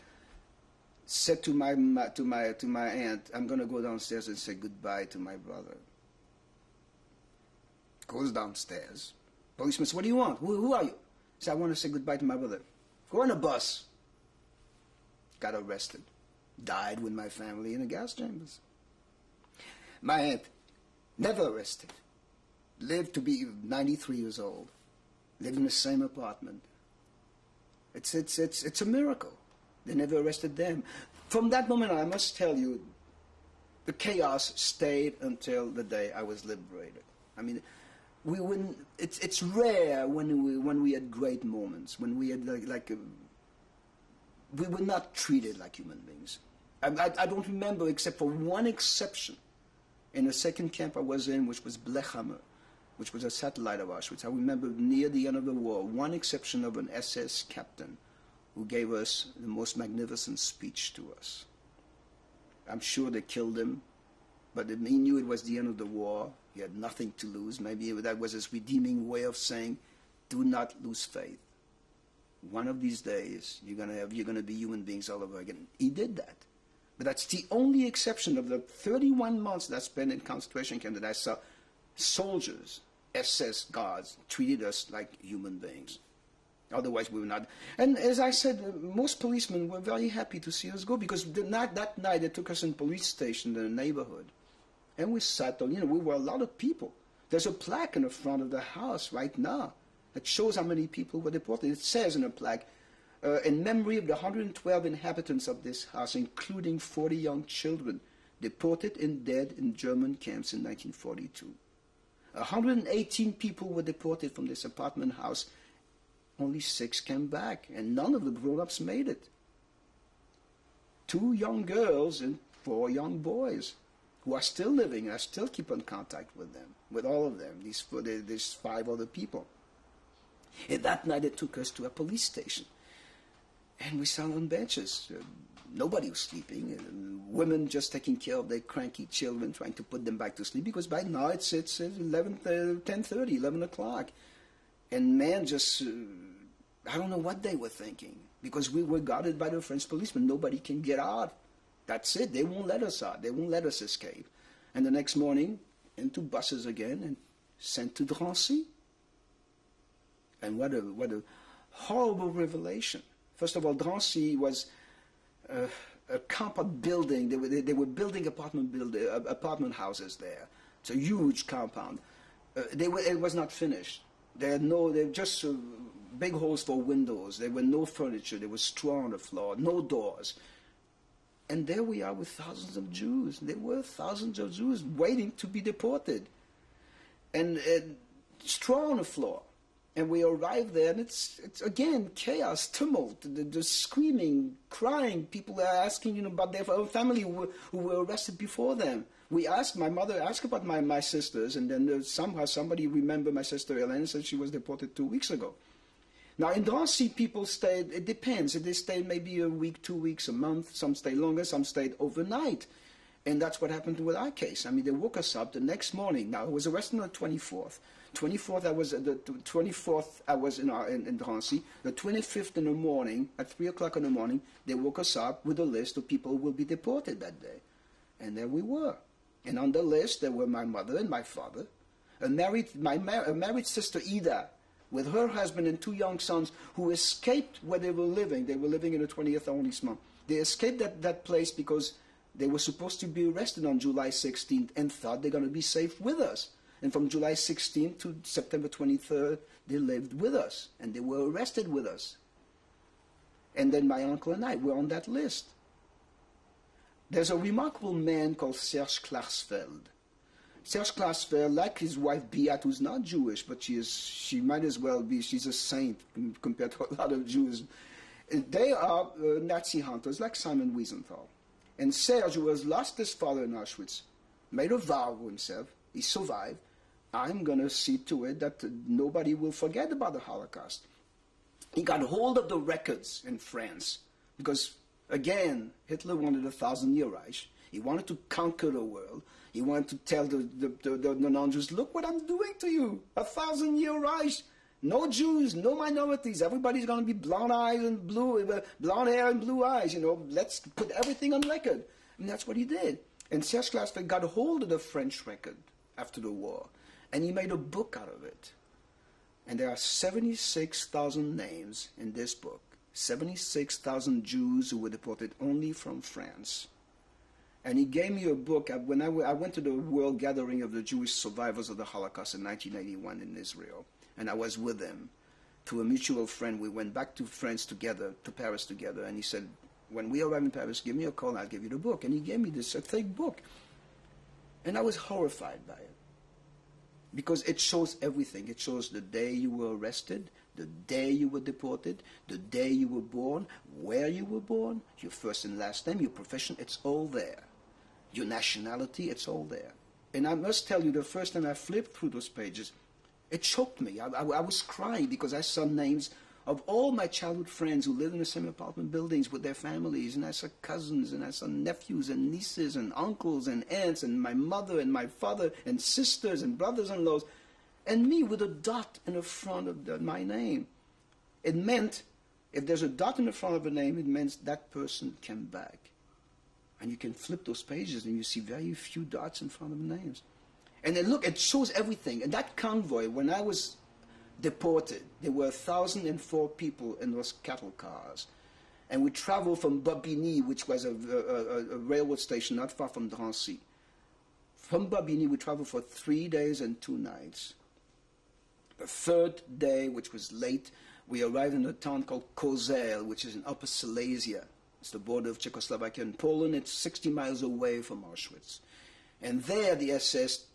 said to my aunt, I'm going to go downstairs and say goodbye to my brother. Goes downstairs. Policeman says, what do you want? Who are you? He said, I want to say goodbye to my brother. Go on a bus. Got arrested. Died with my family in the gas chambers. My aunt, never arrested, lived to be 93 years old, lived in the same apartment. It's a miracle. They never arrested them. From that moment on, I must tell you, the chaos stayed until the day I was liberated. I mean, we wouldn't. It's rare when we had great moments, when we had we were not treated like human beings. I don't remember, except for one exception, in the second camp I was in, which was Blechhammer, which was a satellite of Auschwitz. I remember near the end of the war, one exception of an SS captain who gave us the most magnificent speech to us. I'm sure they killed him, but he knew it was the end of the war. He had nothing to lose. Maybe that was his redeeming way of saying, do not lose faith. One of these days, you're going to be human beings all over again. He did that. But that's the only exception of the 31 months that I spent in concentration camp that I saw soldiers, SS guards, treated us like human beings. Otherwise, we were not. And as I said, most policemen were very happy to see us go because that night they took us in police station in the neighborhood. And we sat on, we were a lot of people. There's a plaque in the front of the house right now that shows how many people were deported. It says in a plaque, in memory of the 112 inhabitants of this house, including 40 young children, deported and dead in German camps in 1942. 118 people were deported from this apartment house. Only 6 came back, and none of the grown-ups made it. 2 young girls and 4 young boys who are still living. I still keep in contact with them, with all of them, these 5 other people. And that night they took us to a police station. And we sat on benches. Nobody was sleeping. Women just taking care of their cranky children, trying to put them back to sleep, because by now it's 10:30, 11 o'clock. And men just, I don't know what they were thinking, because we were guarded by the French policemen. Nobody can get out. That's it. They won't let us out. They won't let us escape. And the next morning, into buses again and sent to Drancy. And what a horrible revelation. First of all, Drancy was a compound building. They were building apartment houses there. It's a huge compound. It was not finished. They were just big holes for windows. There were no furniture. There was straw on the floor, no doors. And there we are with thousands of Jews. There were thousands of Jews waiting to be deported. and straw on the floor. And we arrive there, and it's again chaos, tumult, the screaming, crying. People are asking, about their own family who were arrested before them. My mother asked about my sisters, and then somehow somebody remembered my sister Hélène and said she was deported 2 weeks ago. Now in Drancy, people stayed. It depends. They stayed maybe a week, 2 weeks, a month. Some stayed longer. Some stayed overnight. And that's what happened with our case. I mean, they woke us up the next morning. Now, I was arrested on the 24th. 24th, I was in Drancy. The 25th in the morning, at 3 o'clock in the morning, they woke us up with a list of people who will be deported that day. And there we were. And on the list, there were my mother and my father, a married sister, Ida, with her husband and 2 young sons who escaped where they were living. They were living in the 20th arrondissement. They escaped that place because they were supposed to be arrested on July 16th and thought they're going to be safe with us. And from July 16th to September 23rd, they lived with us, and they were arrested with us. And then my uncle and I were on that list. There's a remarkable man called Serge Klarsfeld. Serge Klarsfeld, like his wife Beat, who's not Jewish, but she might as well be, she's a saint compared to a lot of Jews. They are Nazi hunters, like Simon Wiesenthal. And Serge, who has lost his father in Auschwitz, made a vow to himself. He survived. I'm going to see to it that nobody will forget about the Holocaust. He got hold of the records in France because, again, Hitler wanted a 1,000-year Reich. He wanted to conquer the world. He wanted to tell the non-Jews, look what I'm doing to you, a 1,000-year Reich. No Jews, no minorities. Everybody's going to be blonde eyes and blonde hair and blue eyes. Let's put everything on record. And that's what he did. And Serge Klarsfeld got a hold of the French record after the war, and he made a book out of it. And there are 76,000 names in this book. 76,000 Jews who were deported only from France. And he gave me a book. When I went to the World Gathering of the Jewish Survivors of the Holocaust in 1981 in Israel, and I was with him. To a mutual friend, we went back to France together, to Paris together, and he said, when we arrive in Paris, give me a call and I'll give you the book. And he gave me this thick book. And I was horrified by it. Because it shows everything. It shows the day you were arrested, the day you were deported, the day you were born, where you were born, your first and last name, your profession, it's all there. Your nationality, it's all there. And I must tell you, the first time I flipped through those pages, it choked me. I was crying because I saw names of all my childhood friends who lived in the same apartment buildings with their families, and I saw cousins, and I saw nephews and nieces and uncles and aunts, and my mother and my father and sisters and brothers-in-laws, and me with a dot in the front of my name. It meant, if there's a dot in the front of a name, it means that person came back. And you can flip those pages and you see very few dots in front of names. And then look, it shows everything. And that convoy, when I was deported, there were 1,004 people in those cattle cars. And we traveled from Bobigny, which was a railroad station not far from Drancy. From Bobigny, we traveled for 3 days and 2 nights. The third day, which was late, we arrived in a town called Kozel, which is in Upper Silesia. It's the border of Czechoslovakia and Poland. It's 60 miles away from Auschwitz. And there, the SS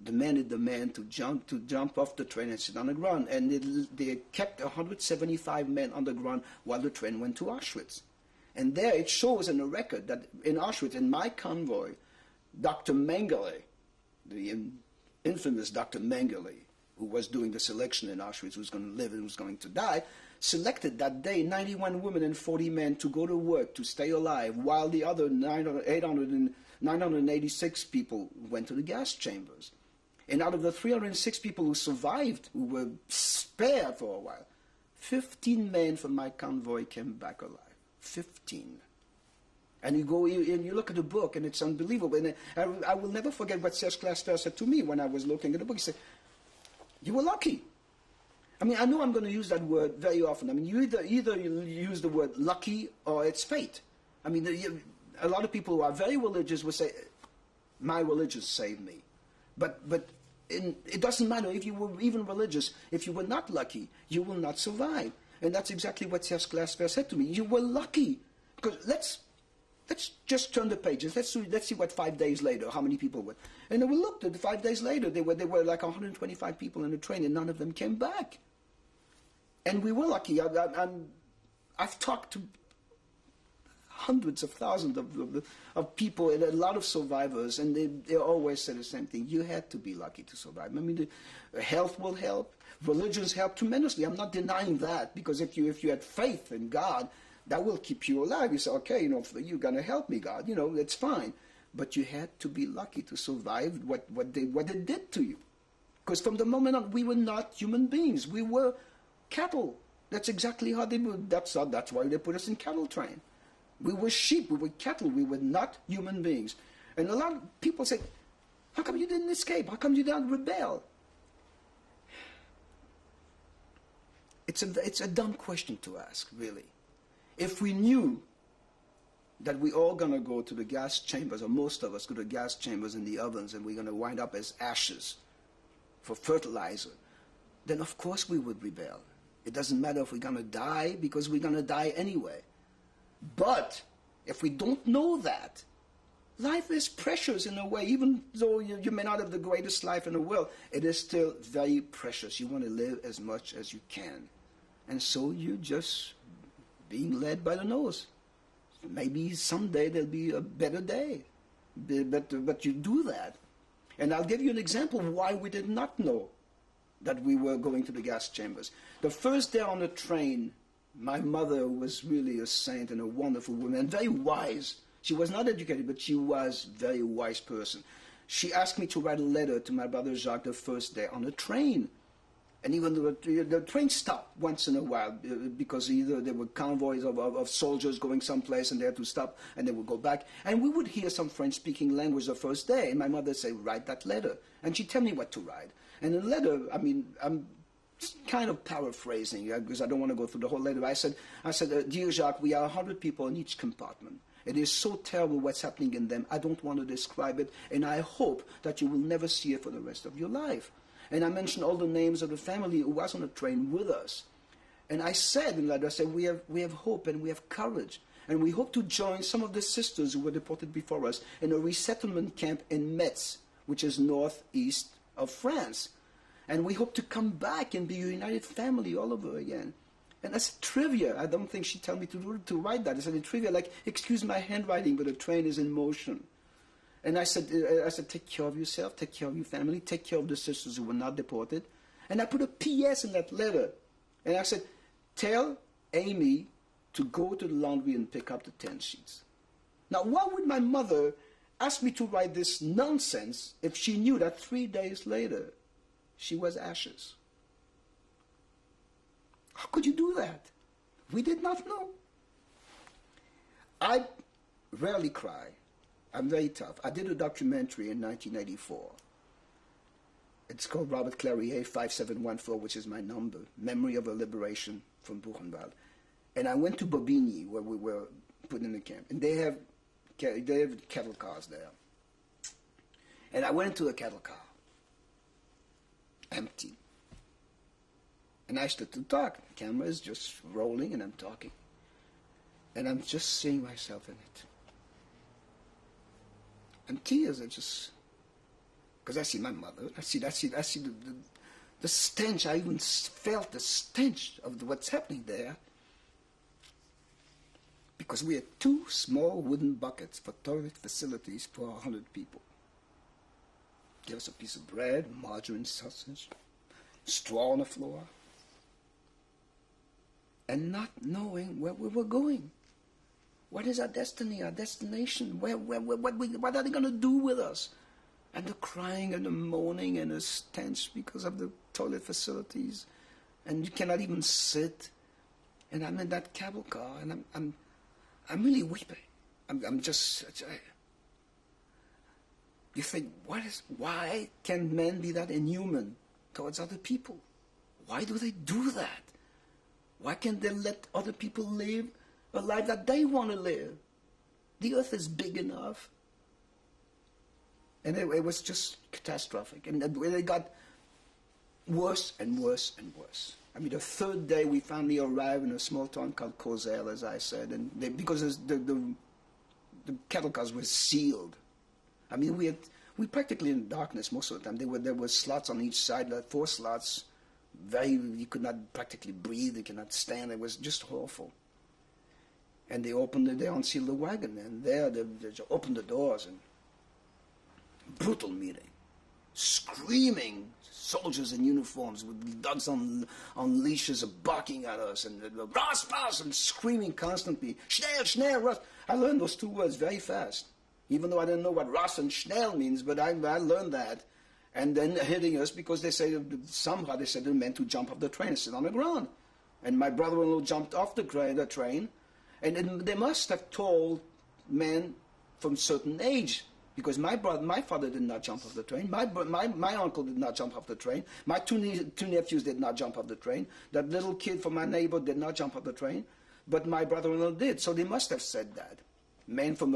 demanded the man to jump off the train and sit on the ground. And they kept 175 men on the ground while the train went to Auschwitz. And there it shows in the record that in Auschwitz, in my convoy, Dr. Mengele, the infamous Dr. Mengele, who was doing the selection in Auschwitz, who was going to live and who was going to die, selected that day 91 women and 40 men to go to work, to stay alive, while the other 986 people went to the gas chambers. And out of the 306 people who survived, who were spared for a while, 15 men from my convoy came back alive. 15. And you go and you look at the book, and it's unbelievable. And I will never forget what Serge Klarsfeld said to me when I was looking at the book. He said, "You were lucky." I mean, I know I'm going to use that word very often. I mean, you either use the word lucky or it's fate. I mean, a lot of people who are very religious will say, "My religion saved me." But it doesn't matter if you were even religious. If you were not lucky, you will not survive. And that's exactly what Serge Klarsfeld said to me. You were lucky. Because let's just turn the pages. Let's see what 5 days later, how many people were. And then we looked at 5 days later, there were like 125 people in the train, and none of them came back. And we were lucky. I've talked to hundreds of thousands of people and a lot of survivors, and they always say the same thing. You had to be lucky to survive. I mean, health will help. Religions help tremendously. I'm not denying that, because if you had faith in God, that will keep you alive. You say, okay, you're going to help me, God. It's fine. But you had to be lucky to survive what they did to you. Because from the moment on, we were not human beings. We were cattle. That's exactly how they were. That's why they put us in cattle train. We were sheep. We were cattle. We were not human beings. And a lot of people say, how come you didn't escape? How come you didn't rebel? It's a dumb question to ask, really. If we knew that we're all going to go to the gas chambers, or most of us go to the gas chambers in the ovens, and we're going to wind up as ashes for fertilizer, then of course we would rebel. It doesn't matter if we're going to die, because we're going to die anyway. But if we don't know that, life is precious in a way. Even though you may not have the greatest life in the world, it is still very precious. You want to live as much as you can. And so you're just being led by the nose. Maybe someday there'll be a better day. But you do that. And I'll give you an example of why we did not know that we were going to the gas chambers. The first day on the train, my mother was really a saint and a wonderful woman, and very wise. She was not educated, but she was a very wise person. She asked me to write a letter to my brother Jacques the first day on the train. And even the train stopped once in a while, because either there were convoys of soldiers going someplace and they had to stop and they would go back. And we would hear some French-speaking language the first day. And my mother would say, write that letter. And she'd tell me what to write. And the letter, I'm kind of paraphrasing, because I don't want to go through the whole letter. I said, Dear Jacques, we are 100 people in each compartment. It is so terrible what's happening in them. I don't want to describe it. And I hope that you will never see it for the rest of your life. And I mentioned all the names of the family who was on the train with us. And I said in the letter, we have hope and we have courage. And we hope to join some of the sisters who were deported before us in a resettlement camp in Metz, which is northeast of France. And we hope to come back and be a united family all over again. And that's trivia. I don't think she told me to write that. I said trivia, like, excuse my handwriting, but the train is in motion. And I said, take care of yourself, take care of your family, take care of the sisters who were not deported. And I put a P.S. in that letter. And I said, tell Amy to go to the laundry and pick up the 10 sheets. Now, why would my mother ask me to write this nonsense if she knew that 3 days later she was ashes? How could you do that? We did not know. I rarely cry. I'm very tough. I did a documentary in 1984. It's called Robert Clarier 5714, which is my number, Memory of a Liberation from Buchenwald. And I went to Bobigny, where we were put in the camp. And they have cattle cars there. And I went into a cattle car, empty. And I started to talk. The camera is just rolling, and I'm talking. And I'm just seeing myself in it. And tears are just, because I see my mother, I see the stench. I even felt the stench of what's happening there. Because we had 2 small wooden buckets for toilet facilities for 100 people. Give us a piece of bread, margarine, sausage, straw on the floor. And not knowing where we were going. What is our destiny, our destination? What are they going to do with us? And the crying and the moaning and the stench because of the toilet facilities. And you cannot even sit. And I'm in that cable car, and I'm really weeping. I'm just... You think, why can men be that inhuman towards other people? Why do they do that? Why can't they let other people live a life that they want to live? The earth is big enough. And it was just catastrophic. And it got worse and worse and worse. I mean, the 3rd day we finally arrived in a small town called Kozel, as I said. And because the the cattle cars were sealed. I mean, we practically in darkness most of the time. There were slots on each side, like 4 slots. You could not practically breathe. You could not stand. It was just awful. And they unsealed the wagon, and they opened the doors, and brutal meeting, screaming soldiers in uniforms with dogs on leashes barking at us, and Ross, and screaming constantly, Schnell, Ross. I learned those 2 words very fast, even though I didn't know what Ross and Schnell means, but I learned that. And then hitting us because somehow they said they meant to jump off the train and sit on the ground. And my brother-in-law jumped off the train, and they must have told men from certain age, because my father did not jump off the train. My uncle did not jump off the train. My two nephews did not jump off the train. That little kid from my neighbor did not jump off the train, but my brother-in-law did. So they must have said that. Men from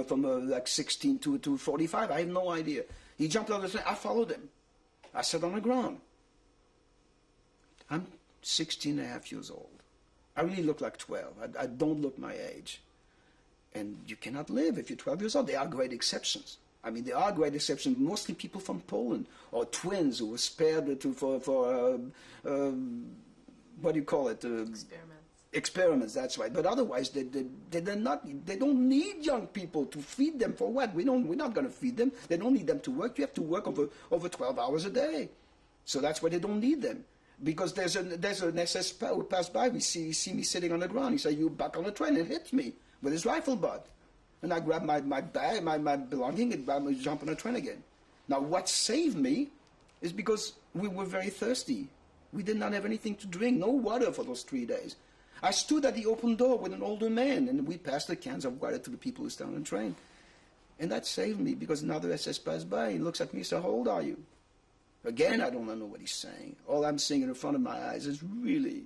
like 16 to 45. I have no idea. He jumped off the train. I followed him. I sat on the ground. I'm 16 and a half years old. I really look like 12. I don't look my age. And you cannot live if you're 12 years old. There are great exceptions. I mean, there are great exceptions, mostly people from Poland, or twins who were spared for what do you call it? Experiments, that's right. But otherwise, they don't need young people to feed them for what? We're not going to feed them. They don't need them to work. You have to work over 12 hours a day. So that's why they don't need them. Because there's an SS who passed by. He see me sitting on the ground. He said, "You back on the train," and hit me with his rifle butt. And I grabbed my bag, my belonging, and I jumped on the train again. Now, what saved me is because we were very thirsty. We did not have anything to drink, no water for those 3 days. I stood at the open door with an older man, and we passed the cans of water to the people who stand on the train. And that saved me, because another SS passed by, and looks at me and says, "How old are you?" Again, I don't know what he's saying. All I'm seeing in front of my eyes is really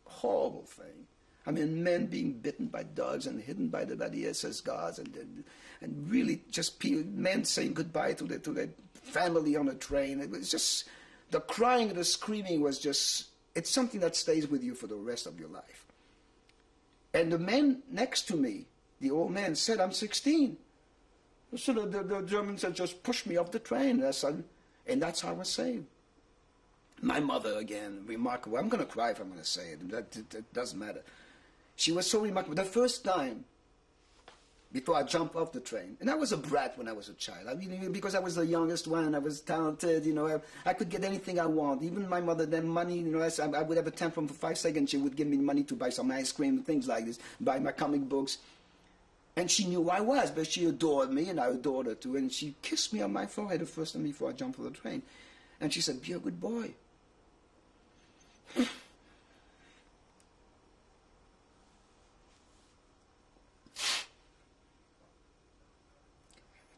horrible thing. I mean, men being bitten by dogs and hidden by the SS guards, and really just men saying goodbye to their family on a train. It was just, the crying and the screaming was just, it's something that stays with you for the rest of your life. And the man next to me, the old man, said, "I'm 16. So the Germans had just pushed me off the train, and that's how I was saved. My mother, again, remarkable. I'm going to cry if I'm going to say it. That doesn't matter. She was so remarkable. The first time, before I jumped off the train, and I was a brat when I was a child. I mean, because I was the youngest one, I was talented, I could get anything I want. Even my mother, then money, I would have a tantrum for 5 seconds. She would give me money to buy some ice cream and things like this, buy my comic books. And she knew who I was, but she adored me, and I adored her too. And she kissed me on my forehead the first time before I jumped off the train. And she said, "Be a good boy."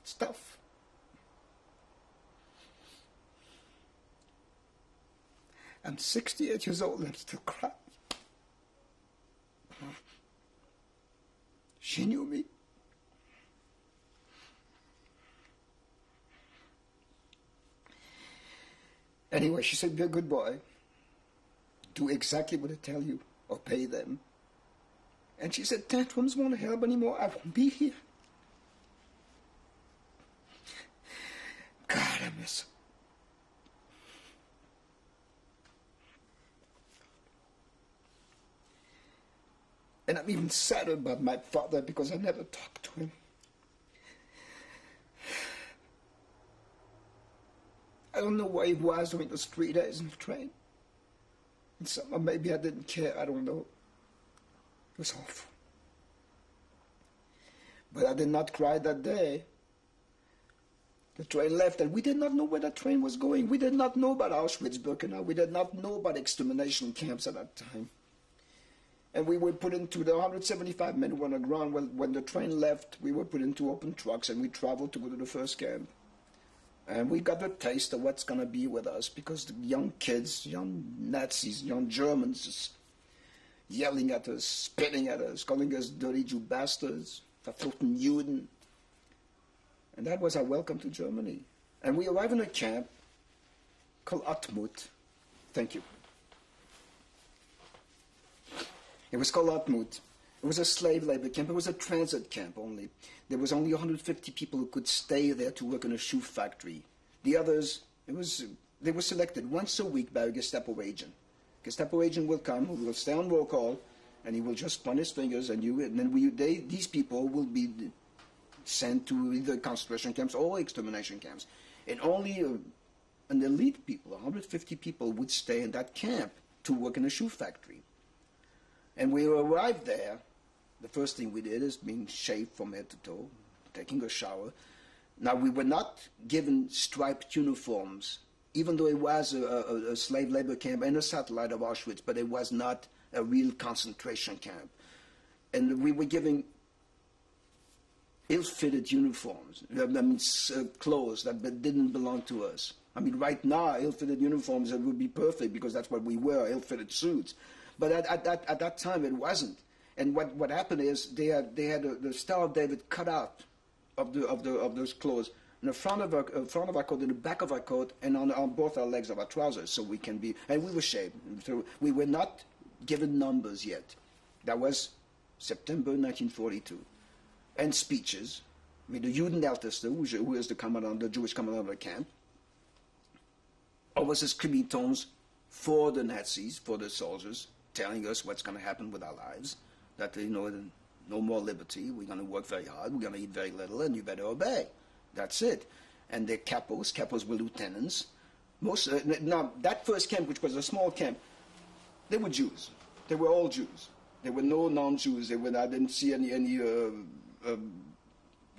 It's tough. I'm 68 years old and I'm still crying. She knew me. Anyway, she said, "Be a good boy. Do exactly what I tell you, or pay them." And she said, "Tantrums won't help anymore. I won't be here." God, I miss her. And I'm even sadder about my father because I never talked to him. I don't know where he was during those 3 days in the train. And maybe I didn't care, I don't know. It was awful. But I did not cry that day. The train left, and we did not know where that train was going. We did not know about Auschwitz-Birkenau. We did not know about extermination camps at that time. And we were put into the 175 men who were on the ground. When the train left, we were put into open trucks, and we traveled to go to the first camp. And we got a taste of what's going to be with us, because the young kids, young Nazis, young Germans just yelling at us, spitting at us, calling us dirty Jew bastards, verfluchten Juden. And that was our welcome to Germany. And we arrived in a camp called Atmut. Thank you. It was called Atmut. It was a slave labor camp. It was a transit camp only. There was only 150 people who could stay there to work in a shoe factory. The others, they were selected once a week by a Gestapo agent. Gestapo agent will come, who will stay on roll call, and he will just point his fingers, and these people will be sent to either concentration camps or extermination camps. And only an elite people, 150 people, would stay in that camp to work in a shoe factory. And we arrived there. The first thing we did is being shaved from head to toe, taking a shower. Now, we were not given striped uniforms, even though it was a slave labor camp and a satellite of Auschwitz, but it was not a real concentration camp. And we were given ill-fitted uniforms, clothes that didn't belong to us. I mean, right now, ill-fitted uniforms would be perfect because that's what we wear, ill-fitted suits. But at that time, it wasn't. And what happened is they had the Star of David cut out of those clothes in the front of our coat, in the back of our coat, and on both our legs of our trousers, so we can be. And we were shaved. So we were not given numbers yet. That was September 1942, and speeches. I mean, the Judenälteste, who is the Jewish commandant of the camp, always screaming tones for the Nazis, for the soldiers, telling us what's going to happen with our lives. That, no more liberty, we're going to work very hard, we're going to eat very little, and you better obey. That's it. And the capos were lieutenants. Now, that first camp, which was a small camp, they were Jews. They were all Jews. There were no non-Jews. I didn't see any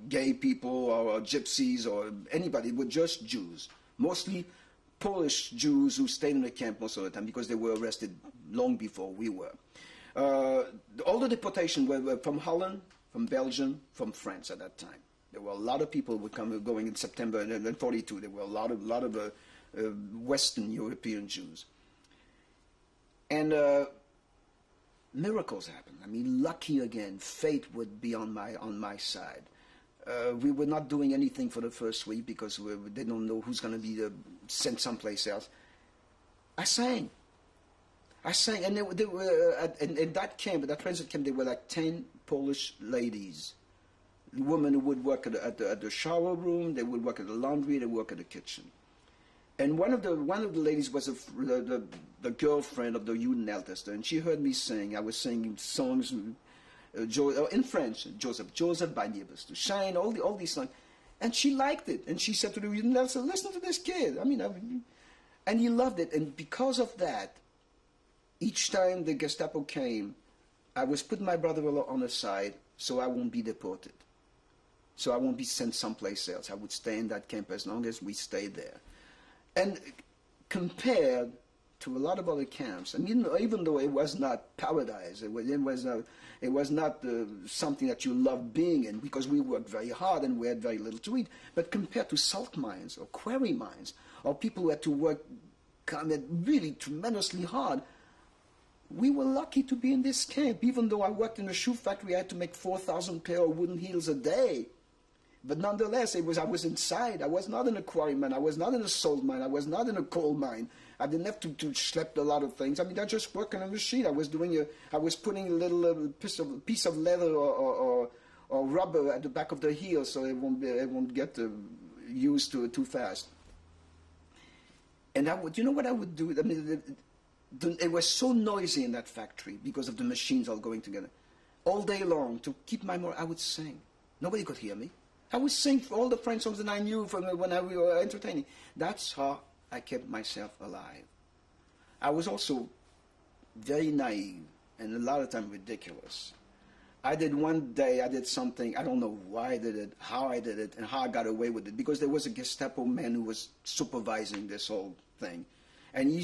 gay people or gypsies or anybody. They were just Jews. Mostly Polish Jews who stayed in the camp most of the time because they were arrested long before we were. All the deportation were from Holland, from Belgium, from France at that time. There were a lot of people who were going in September and then 42. There were a lot of Western European Jews. And miracles happened. I mean, lucky again. Fate would be on my side. We were not doing anything for the first week because they don't know who's going to be sent someplace else. I sang, and they were in that camp, at that transit camp, there were like 10 Polish ladies, women who would work at the shower room, they would work at the laundry, they would work at the kitchen. And one of the ladies was the girlfriend of the Judenälteste, and she heard me sing. I was singing songs in French, Joseph by Nieves to Shine, all these songs, and she liked it. And she said to the Judenälteste, "Listen to this kid." And he loved it. And because of that, each time the Gestapo came, I was putting my brother-in-law on the side so I won't be deported. So I won't be sent someplace else. I would stay in that camp as long as we stayed there. And compared to a lot of other camps, I mean, even though it was not paradise, it was not something that you loved being in because we worked very hard and we had very little to eat. But compared to salt mines or quarry mines or people who had to work really tremendously hard, we were lucky to be in this camp. Even though I worked in a shoe factory, I had to make 4,000 pair of wooden heels a day. But nonetheless, I was inside. I was not in a quarry mine. I was not in a salt mine. I was not in a coal mine. I didn't have to schlep a lot of things. I mean, I just worked on a machine. I was putting a little piece of leather or rubber at the back of the heel so it won't get used to it too fast. And you know what I would do? I mean, it was so noisy in that factory because of the machines all going together. All day long, to keep my morale, I would sing. Nobody could hear me. I would sing all the French songs that I knew from when we were entertaining. That's how I kept myself alive. I was also very naive and a lot of times ridiculous. One day I did something, I don't know why I did it, how I did it, and how I got away with it, because there was a Gestapo man who was supervising this whole thing. And he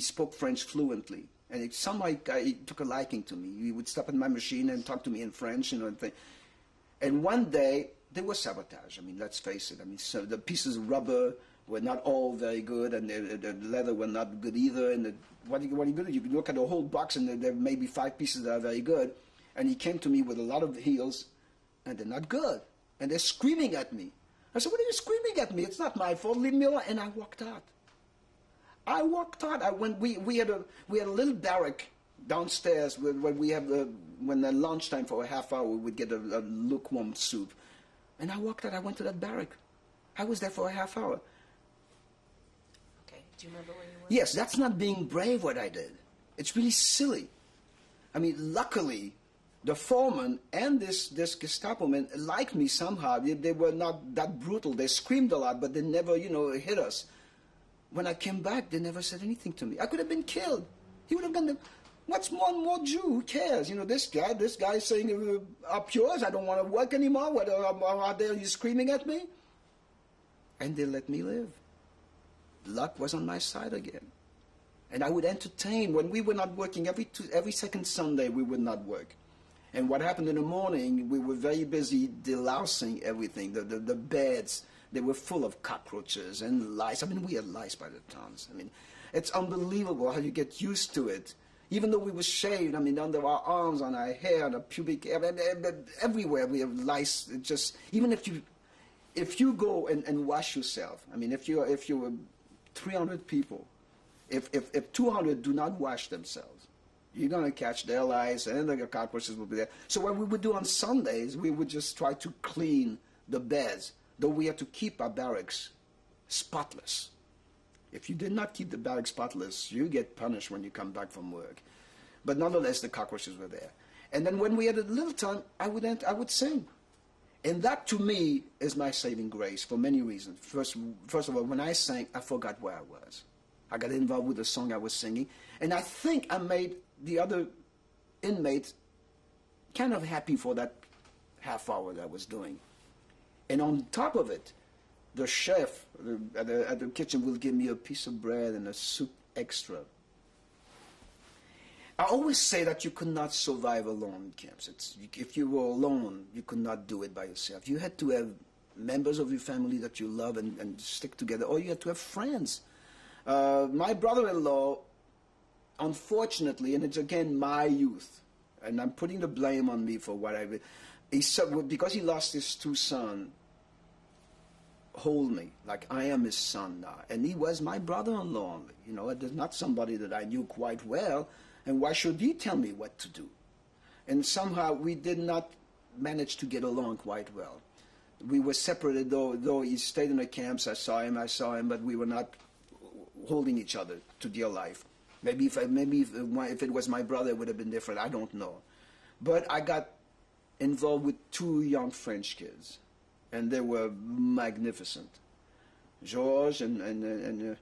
spoke French fluently. And somehow he took a liking to me. He would stop at my machine and talk to me in French, And one day, there was sabotage. I mean, let's face it. I mean, so the pieces of rubber were not all very good, and the leather were not good either. And what are you good at? You can look at the whole box, and there may be 5 pieces that are very good. And he came to me with a lot of heels, and they're not good. And they're screaming at me. I said, "What are you screaming at me? It's not my fault. Leave me alone." And I walked out. We had a little barrack downstairs when we have when the lunchtime for a half hour, we would get a lukewarm soup. And I walked out, I went to that barrack. I was there for a half hour. Okay. Do you remember where you were? Yes, that's not being brave what I did. It's really silly. I mean, luckily, the foreman and this Gestapo man liked me somehow. They were not that brutal. They screamed a lot, but they never, hit us. When I came back, they never said anything to me. I could have been killed. He would have been what's one more Jew? Who cares? This guy is saying, up yours, I don't want to work anymore. What are you screaming at me? And they let me live. Luck was on my side again. And I would entertain. When we were not working, every second Sunday we would not work. And what happened in the morning, we were very busy delousing everything. The beds, they were full of cockroaches and lice. I mean, we had lice by the tons. I mean, it's unbelievable how you get used to it. Even though we were shaved, I mean, under our arms, on our hair, on our pubic hair, everywhere we have lice. It just, even if you go and wash yourself, I mean, if you were 300 people, if 200 do not wash themselves, you're going to catch their lice and the cockroaches will be there. So what we would do on Sundays, we would just try to clean the beds, though we had to keep our barracks spotless. If you did not keep the barracks spotless, you get punished when you come back from work. But nonetheless, the cockroaches were there. And then when we had a little time, I would sing. And that, to me, is my saving grace for many reasons. First of all, when I sang, I forgot where I was. I got involved with the song I was singing. And I think I made the other inmates kind of happy for that half hour that I was doing. And on top of it, the chef at the kitchen will give me a piece of bread and a soup extra. I always say that you could not survive alone in camps. If you were alone, you could not do it by yourself. You had to have members of your family that you love and stick together, or you had to have friends. My brother-in-law, unfortunately, and it's again my youth, and I'm putting the blame on me for what because he lost his two sons, hold me like I am his son now. And he was my brother-in-law only. It is not somebody that I knew quite well, and why should he tell me what to do? And somehow we did not manage to get along quite well. We were separated, though he stayed in the camps. I saw him, but we were not holding each other to dear life. Maybe if it was my brother, it would have been different. I don't know. But I got involved with two young French kids, and they were magnificent. Georges and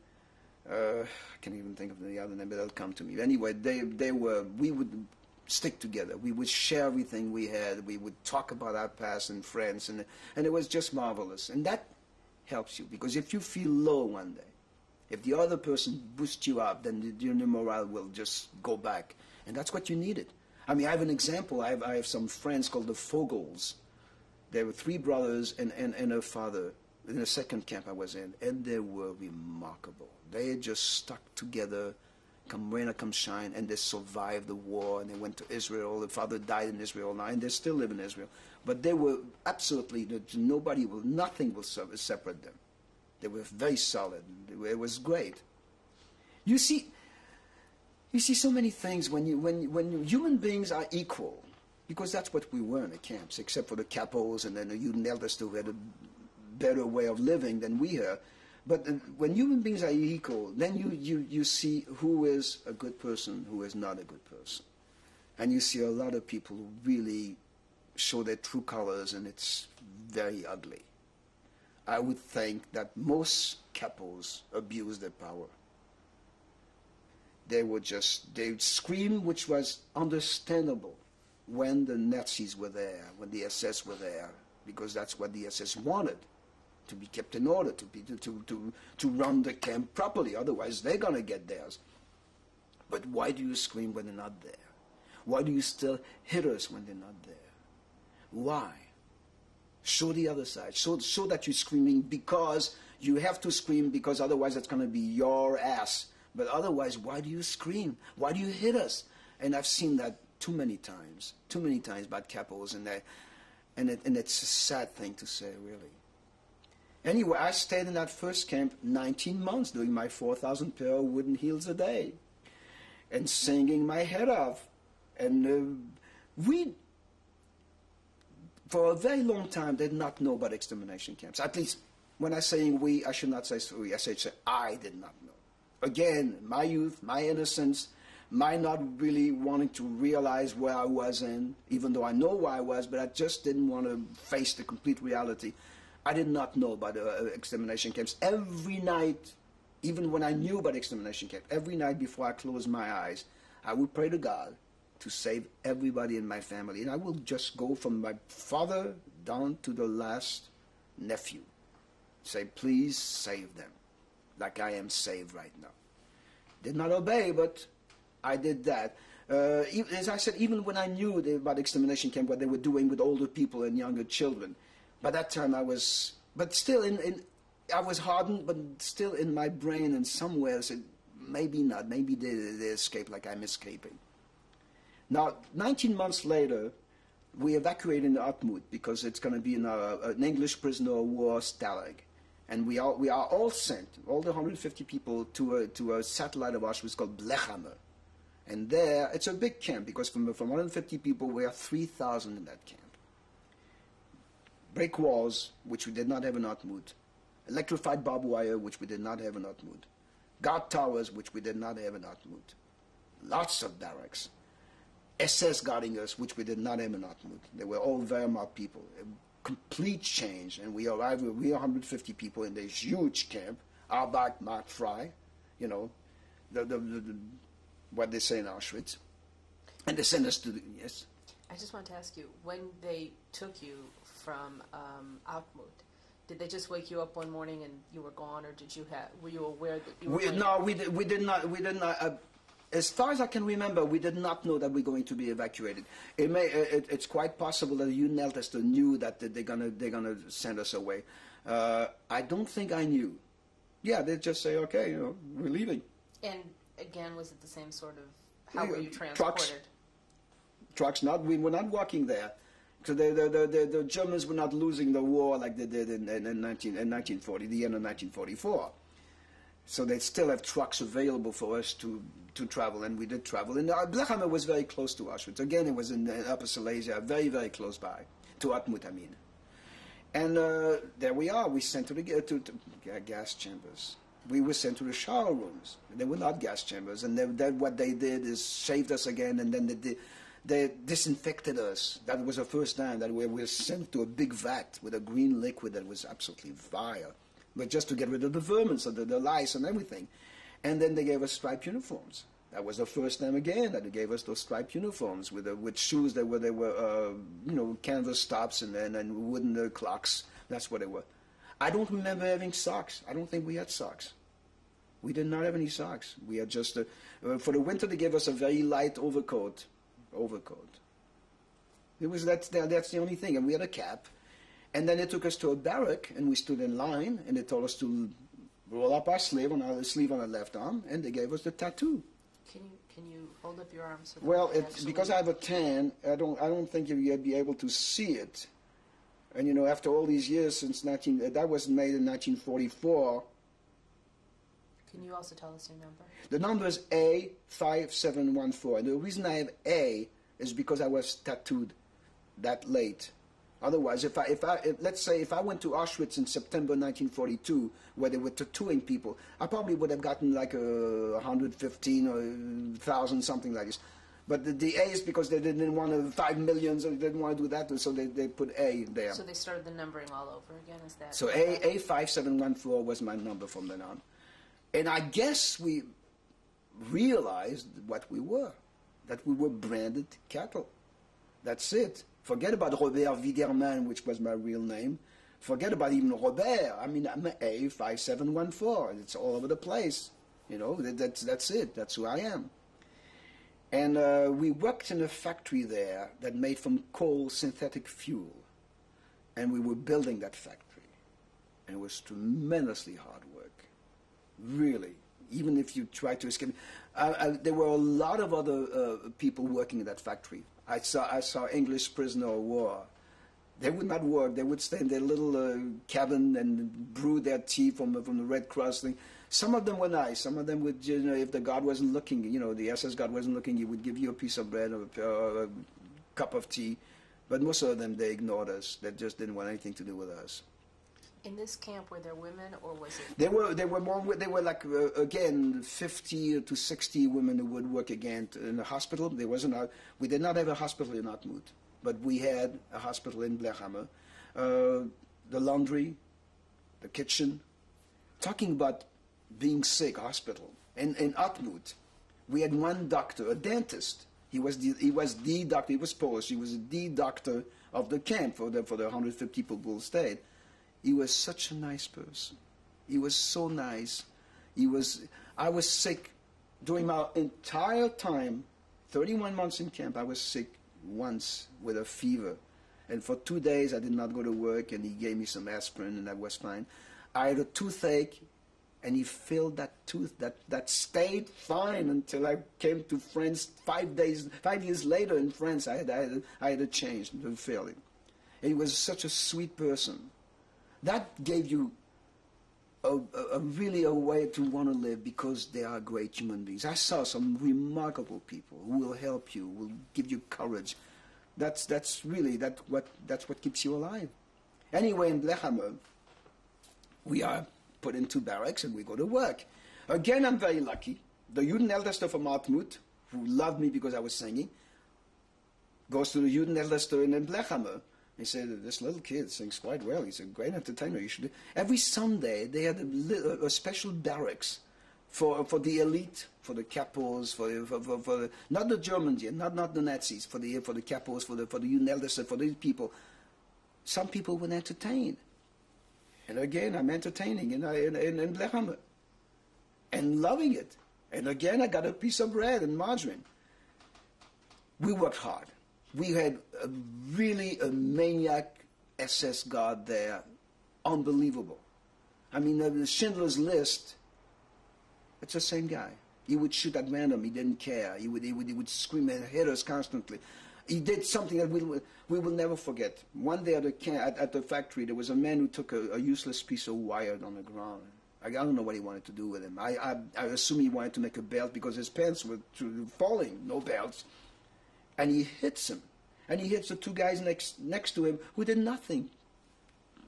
I can't even think of the other name, but they'll come to me. Anyway, we would stick together. We would share everything we had. We would talk about our past and friends, and it was just marvelous. And that helps you, because if you feel low one day, if the other person boosts you up, then your morale will just go back. And that's what you needed. I mean, I have an example. I have some friends called the Fogels. They were three brothers and a father in the second camp I was in, and they were remarkable. They just stuck together, come rain or come shine, and they survived the war, and they went to Israel. The father died in Israel now, and they still live in Israel. But they were absolutely, nothing will separate them. They were very solid. It was great. You see so many things when human beings are equal, because that's what we were in the camps, except for the capos and then the student elders who had a better way of living than we have. But when human beings are equal, then you see who is a good person, who is not a good person. And you see a lot of people who really show their true colors, and it's very ugly. I would think that most capos abuse their power. They'd scream, which was understandable when the Nazis were there, when the SS were there, because that's what the SS wanted, to be kept in order, to run the camp properly. Otherwise, they're going to get theirs. But why do you scream when they're not there? Why do you still hit us when they're not there? Why? Show the other side. Show that you're screaming because you have to scream, because otherwise it's going to be your ass. But otherwise, why do you scream? Why do you hit us? And I've seen that too many times about capos, and it's a sad thing to say, really. Anyway, I stayed in that first camp 19 months doing my 4,000 pair of wooden heels a day. and singing my head off. And we, for a very long time, did not know about extermination camps. At least when I say we, I should not say we. I say I did not know. Again, my youth, my innocence, my not really wanting to realize where I was in, even though I know where I was, but I just didn't want to face the complete reality. I did not know about extermination camps. Every night, even when I knew about extermination camps, every night before I closed my eyes, I would pray to God to save everybody in my family. And I will just go from my father down to the last nephew. Say, please save them, like I am saved right now. Did not obey, but I did that. As I said, even when I knew about extermination camp, what they were doing with older people and younger children, by that time I was, but still I was hardened, but still in my brain and somewhere I said, maybe not, maybe they escape like I'm escaping. Now, 19 months later, we evacuated in Atmut because it's going to be an English prisoner of war stalag. And we are all sent, all the 150 people, to a satellite of Auschwitz called Blechhammer. And there, it's a big camp because from 150 people, we are 3,000 in that camp. Brick walls, which we did not have in Atmut. Electrified barbed wire, which we did not have in Atmut. Guard towers, which we did not have in Atmut. Lots of barracks. SS guarding us, which we did not have in Atmut. They were all Wehrmacht people. Complete change, and we arrived with 150 people in this huge camp, Arbeit macht frei, you know, what they say in Auschwitz. And they sent us to yes? I just want to ask you, when they took you from Atmut, did they just wake you up one morning and you were gone, or were you aware that you were No, we did not. As far as I can remember, we did not know that we're going to be evacuated. It's quite possible that UNELTESTER knew that they're gonna send us away. I don't think I knew. Yeah, they just say, okay, you know, we're leaving. And again, was it the same sort of, how were you transported? Trucks, we were not walking there. So the Germans were not losing the war like they did in 1940, the end of 1944. So they still have trucks available for us to travel, and we did travel. And Blechhammer was very close to Auschwitz. Again, it was in Upper Silesia, very, very close by, to Atmut, I mean. And there we are. We sent to gas chambers. We were sent to the shower rooms. They were not gas chambers. And what they did is saved us again, and then they disinfected us. That was the first time that we were sent to a big vat with a green liquid that was absolutely vile. But just to get rid of the vermin, so the lice and everything. And then they gave us striped uniforms. That was the first time again that they gave us those striped uniforms with shoes that were canvas tops and wooden clocks. That's what they were. I don't remember having socks. I don't think we had socks. We did not have any socks. We had just for the winter they gave us a very light overcoat. That's the only thing, and we had a cap. And then they took us to a barrack, and we stood in line, and they told us to roll up our sleeve on our left arm, and they gave us the tattoo. Can you hold up your arm? So well, because I have a tan, I don't think you'd be able to see it. And you know, after all these years since that was made in 1944. Can you also tell us your number? The number is A5714, and the reason I have A is because I was tattooed that late. Otherwise, let's say if I went to Auschwitz in September 1942, where they were tattooing people, I probably would have gotten like 115 or 1,000, something like this. But the A is because they didn't want to 5 million, so they didn't want to do that, so they put A there. So they started the numbering all over again, is that? So A5714 was my number from then on. And I guess we realized what we were, that we were branded cattle. That's it. Forget about Robert Widerman, which was my real name. Forget about even Robert. I mean, I'm A5714. It's all over the place. You know, that's it. That's who I am. And we worked in a factory there that made from coal synthetic fuel. And we were building that factory. And it was tremendously hard work. Really. Even if you try to escape. There were a lot of other people working in that factory. I saw English prisoner of war They would not work. They would stay in their little cabin and brew their tea from the Red Cross thing. Some of them were nice. Some of them would, if the God wasn't looking, the SS God wasn't looking, he would give you a piece of bread or a cup of tea. But most of them, they ignored us. They just didn't want anything to do with us. In this camp, were there women, or was it? They were like again 50 to 60 women who would work again in the hospital. We did not have a hospital in Atmut, but we had a hospital in Blechhammer. The laundry, the kitchen. Talking about being sick, hospital. In Atmut, we had one doctor, a dentist. He was the doctor. He was Polish. He was the doctor of the camp for the 150 people who stayed. He was such a nice person. He was so nice. I was sick during my entire time, 31 months in camp. I was sick once with a fever. And for 2 days I did not go to work, and he gave me some aspirin, and that was fine. I had a toothache, and he filled that tooth that stayed fine until I came to France 5 years later in France. I had a change, the filling. And he was such a sweet person. That gave you really a way to want to live, because they are great human beings. I saw some remarkable people who will help you, will give you courage. That's what keeps you alive. Anyway, in Blechhammer, we are put into barracks and we go to work. Again, I'm very lucky. The Judenälteste from Atmut, who loved me because I was singing, goes to the Judenälteste in Blechhammer. He said, this little kid sings quite well. He's a great entertainer. You should. Every Sunday, they had a special barracks for the elite, for the capos, for the, not the Germans yet, not the Nazis, for the capos, for the Judenälteste, for these people. Some people were entertained. And again, I'm entertaining in Blechhammer and loving it. And again, I got a piece of bread and margarine. We worked hard. We had really a maniac SS guard there, unbelievable. I mean, the Schindler's List, it's the same guy. He would shoot at random. He didn't care. He would scream and hit us constantly. He did something that we will never forget. One day at the factory, there was a man who took a useless piece of wire on the ground. I don't know what he wanted to do with him. I assume he wanted to make a belt because his pants were falling, no belts. And he hits him. And he hits the two guys next to him who did nothing.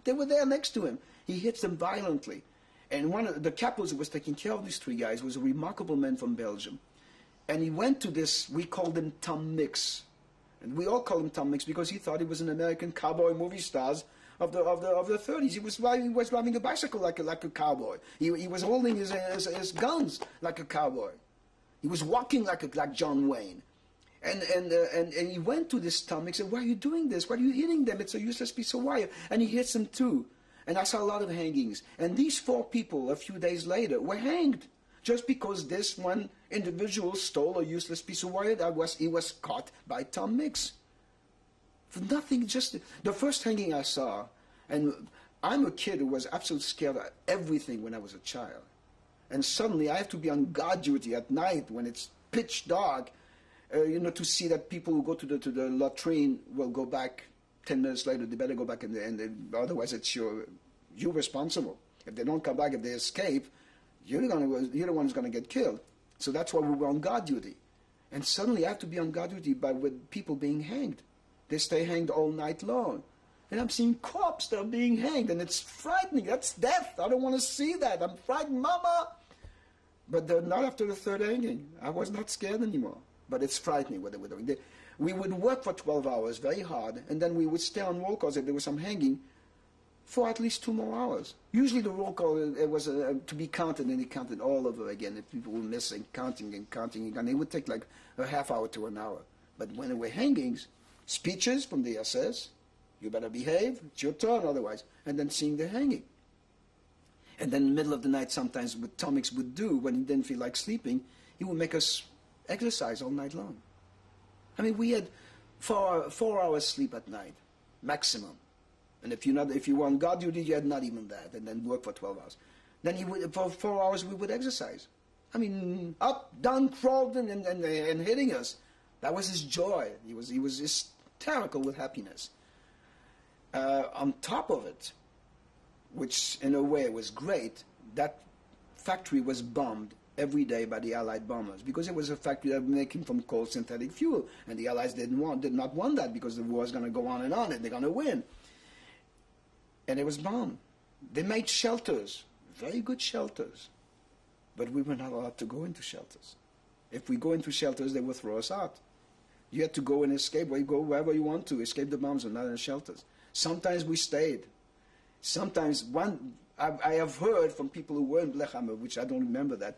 They were there next to him. He hits them violently. And one of the capos who was taking care of these three guys was a remarkable man from Belgium. And he went to this, we called him Tom Mix. And we all called him Tom Mix because he thought he was an American cowboy movie stars of the 30s. He was riding a bicycle like a cowboy. He was holding his guns like a cowboy. He was walking like John Wayne. And he went to this Tom Mix and said, why are you doing this? Why are you hitting them? It's a useless piece of wire. And he hits them too. And I saw a lot of hangings. And these 4 people, a few days later, were hanged. Just because this one individual stole a useless piece of wire he was caught by Tom Mix. For nothing, just the first hanging I saw, and I'm a kid who was absolutely scared of everything when I was a child. And suddenly I have to be on guard duty at night when it's pitch dark, to see that people who go to the latrine will go back 10 minutes later. They better go back, and otherwise it's you're responsible. If they don't come back, if they escape, you're the one who's going to get killed. So that's why we were on guard duty. And suddenly I have to be on guard duty with people being hanged. They stay hanged all night long. And I'm seeing corpses that are being hanged, and it's frightening. That's death. I don't want to see that. I'm frightened, Mama. But not after the third hanging. I was not scared anymore. But it's frightening what they were doing. We would work for 12 hours very hard, and then we would stay on roll calls if there was some hanging for at least 2 more hours. Usually the roll call was to be counted, and they counted all over again. If people were missing, counting, and it would take like a half hour to an hour. But when there were hangings, speeches from the SS, you better behave, it's your turn otherwise, and then seeing the hanging. And then in the middle of the night, sometimes what Tom Mix would do when he didn't feel like sleeping, he would make us exercise all night long. I mean, we had 4 hours sleep at night, maximum. And if you were on guard duty, you had not even that, and then work for 12 hours. Then for 4 hours we would exercise. I mean, up, down, crawling and hitting us. That was his joy. He was hysterical with happiness. On top of it, which in a way was great, that factory was bombed every day by the Allied bombers because it was a factory that was making from coal synthetic fuel, and the Allies did not want that because the war is going to go on, and they're going to win. And it was bombed. They made shelters, very good shelters, but we were not allowed to go into shelters. If we go into shelters, they will throw us out. You had to go and escape, or you go wherever you want to, escape the bombs, and not in shelters. Sometimes we stayed. Sometimes I have heard from people who were in Blechhammer, which I don't remember that,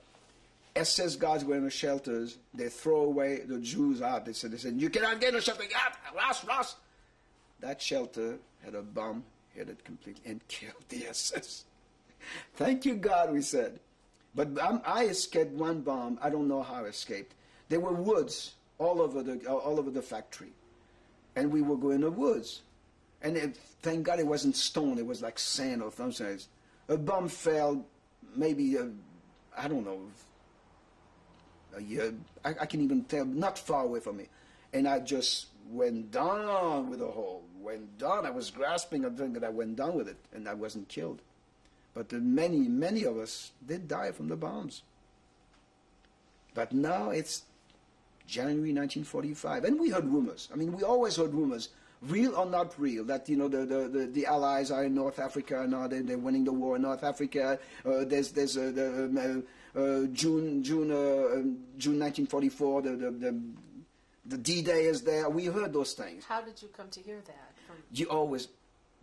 SS guards were in the shelters, they throw away the Jews out. They said, you cannot get in a shelter, Ross. That shelter had a bomb, hit it completely, and killed the SS. Thank you, God, we said. But I escaped one bomb. I don't know how I escaped. There were woods all over the factory, and we were going in the woods. And thank God it wasn't stone. It was like sand or something. A bomb fell, maybe I don't know, a year. I can even tell, not far away from me, and I just went down with a hole. Went down. I was grasping a thing, and I went down with it, and I wasn't killed. But many of us did die from the bombs. But now it's January 1945, and we heard rumors. I mean, we always heard rumors, real or not real, that the Allies are in North Africa now. They're winning the war in North Africa. There's June 1944. The D-Day is there. We heard those things. How did you come to hear that?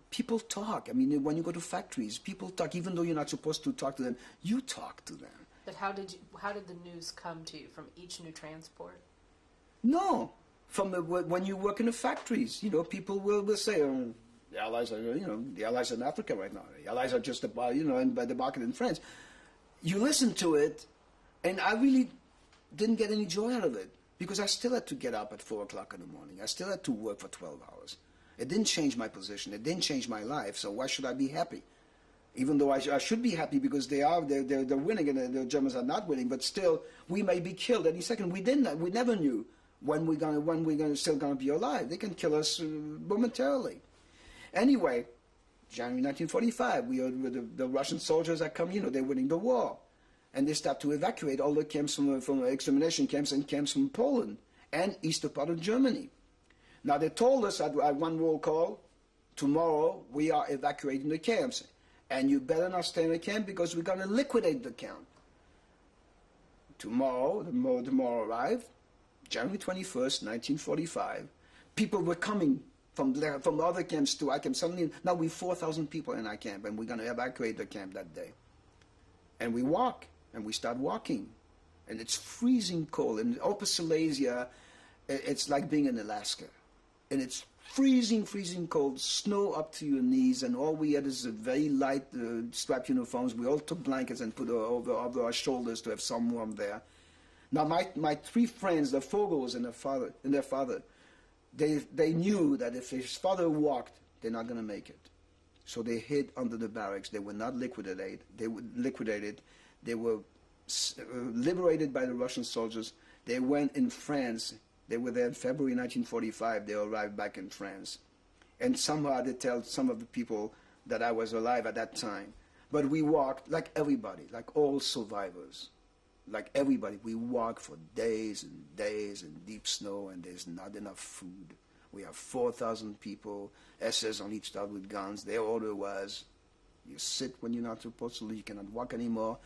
People talk. I mean, when you go to factories, people talk. Even though you're not supposed to talk to them, you talk to them. But how did the news come to you? From each new transport? No, from when you work in the factories, people will say, the Allies are, the Allies are in Africa right now. The Allies are just about, and by the market in France. You listen to it, and I really didn't get any joy out of it because I still had to get up at 4 o'clock in the morning. I still had to work for 12 hours. It didn't change my position. It didn't change my life. So why should I be happy? Even though I should be happy because they're winning and the Germans are not winning. But still, we may be killed any second. We never knew when we're still gonna be alive. They can kill us momentarily. Anyway, January 1945, we heard the Russian soldiers are coming. They're winning the war, and they start to evacuate all the camps from extermination camps and camps from Poland and eastern part of Germany. Now, they told us at one roll call, tomorrow we are evacuating the camps, and you better not stay in the camp because we're going to liquidate the camp. Tomorrow arrived, January 21st, 1945. People were coming from other camps to our camp. Suddenly, now we're 4,000 people in our camp, and we're going to evacuate the camp that day. And we walk, and we start walking. And it's freezing cold. In Upper Silesia, it's like being in Alaska. And it's freezing cold, snow up to your knees, and all we had is a very light striped uniforms. We all took blankets and put over our shoulders to have some warmth there. Now, my 3 friends, the Fogels and their father, they knew that if his father walked, they're not going to make it. So they hid under the barracks. They were not liquidated. They were liquidated. They were liberated by the Russian soldiers. They went in France. They were there in February 1945. They arrived back in France. And somehow they tell some of the people that I was alive at that time. But we walked like everybody, like all survivors. Like everybody, we walked for days and days in deep snow, and there's not enough food. We have 4,000 people, SS on each side with guns. Their order was, you sit when you're not supposed to, you cannot walk anymore.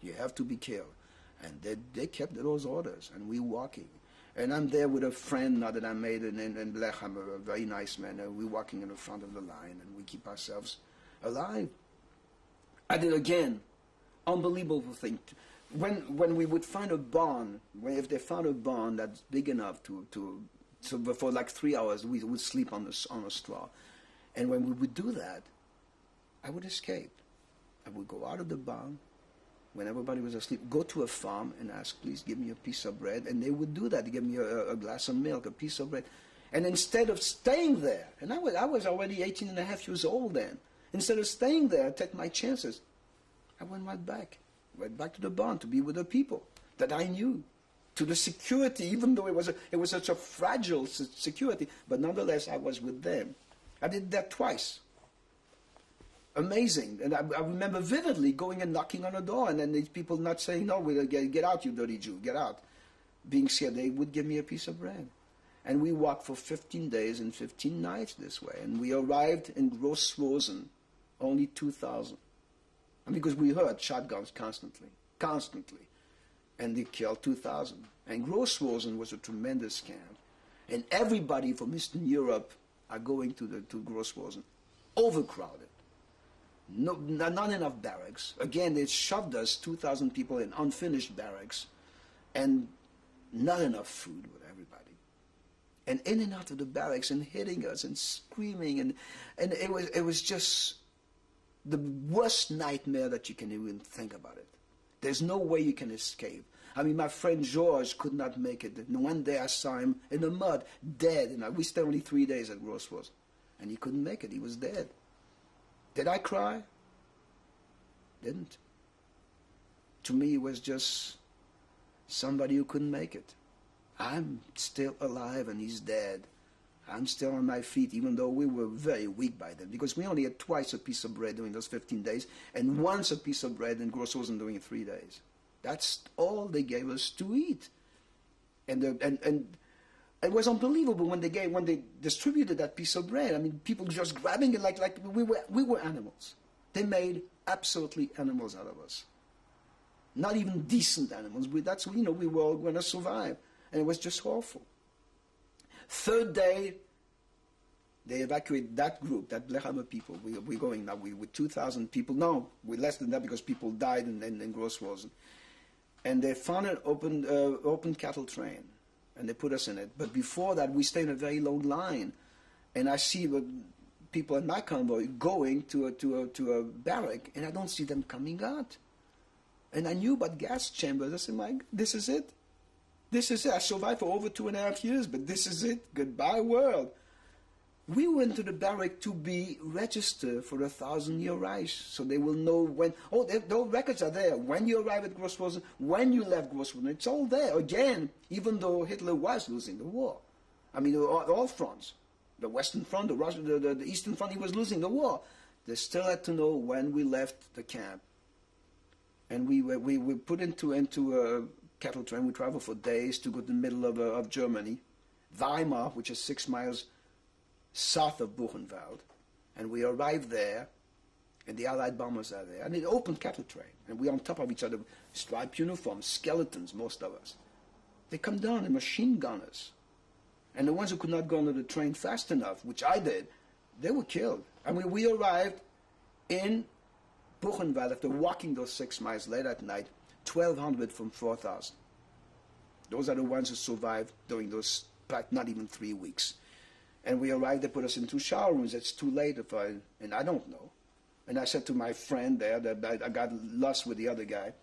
You have to be killed. And they kept those orders, and we walking. And I'm there with a friend now that I made in Blechhammer, a very nice man. We're walking in the front of the line, and we keep ourselves alive. I did again, unbelievable thing. When we would find a barn, if they found a barn that's big enough so for like 3 hours, we would sleep on a straw. And when we would do that, I would escape. I would go out of the barn, when everybody was asleep, go to a farm and ask, please give me a piece of bread. And they would do that. They give me a glass of milk, a piece of bread. And instead of staying there, and I was already 18 and a half years old then, instead of staying there, take my chances, I went right back to the barn to be with the people that I knew, to the security, even though it was such a fragile security, but nonetheless I was with them. I did that twice. Amazing. And I remember vividly going and knocking on a door, and then these people not saying, no, we'll get out, you dirty Jew, get out. Being scared, they would give me a piece of bread. And we walked for 15 days and 15 nights this way. And we arrived in Gross Rosen, only 2,000. Because we heard shotguns constantly. And they killed 2,000. And Gross Rosen was a tremendous camp. And everybody from Eastern Europe are going to Gross Rosen. Overcrowded. No, not enough barracks. Again, they shoved us, 2,000 people, in unfinished barracks. And not enough food with everybody. And in and out of the barracks and hitting us and screaming. And it was just the worst nightmare that you can even think about it. There's no way you can escape. My friend George could not make it. And one day I saw him in the mud, dead. We stayed only 3 days at Gross Rosen. And he couldn't make it. He was dead. Did I cry? Didn't. To me, it was just somebody who couldn't make it. I'm still alive and he's dead. I'm still on my feet, even though we were very weak by then, because we only had twice a piece of bread during those 15 days, and once a piece of bread in Gross Rosen during 3 days. That's all they gave us to eat. And it was unbelievable when they distributed that piece of bread. People just grabbing it like we were animals. They made absolutely animals out of us. Not even decent animals. We were all going to survive, and it was just awful. Third day, they evacuated that group, that Blech Hammer people. We're going now. We with 2,000 people. No, we're less than that because people died in Gross Rosen. And they found an open cattle train. And they put us in it. But before that, we stayed in a very long line. And I see the people in my convoy going to a barrack, and I don't see them coming out. And I knew about gas chambers. I said, Mike, this is it. This is it. I survived for over 2.5 years, but this is it. Goodbye, world. We went to the barrack to be registered for the 1,000-year Reich, so they will know when. Oh, the records are there. When you arrived at Gross Rosen, when you left Gross Rosen, it's all there. Again, even though Hitler was losing the war. All fronts. The Western Front, the Eastern Front, he was losing the war. They still had to know when we left the camp. And we were put into a cattle train. We traveled for days to go to the middle of Germany. Weimar, which is 6 miles south of Buchenwald, and we arrived there, and the Allied bombers are there, and it opened cattle train, and we on top of each other, striped uniforms, skeletons, most of us. They come down and machine gun us, and the ones who could not go under the train fast enough, which I did, they were killed. We arrived in Buchenwald after walking those 6 miles late at night, 1,200 from 4,000. Those are the ones who survived during those not even 3 weeks. And we arrived, they put us in 2 shower rooms. It's too late and I don't know. And I said to my friend there, that I got lost with the other guy,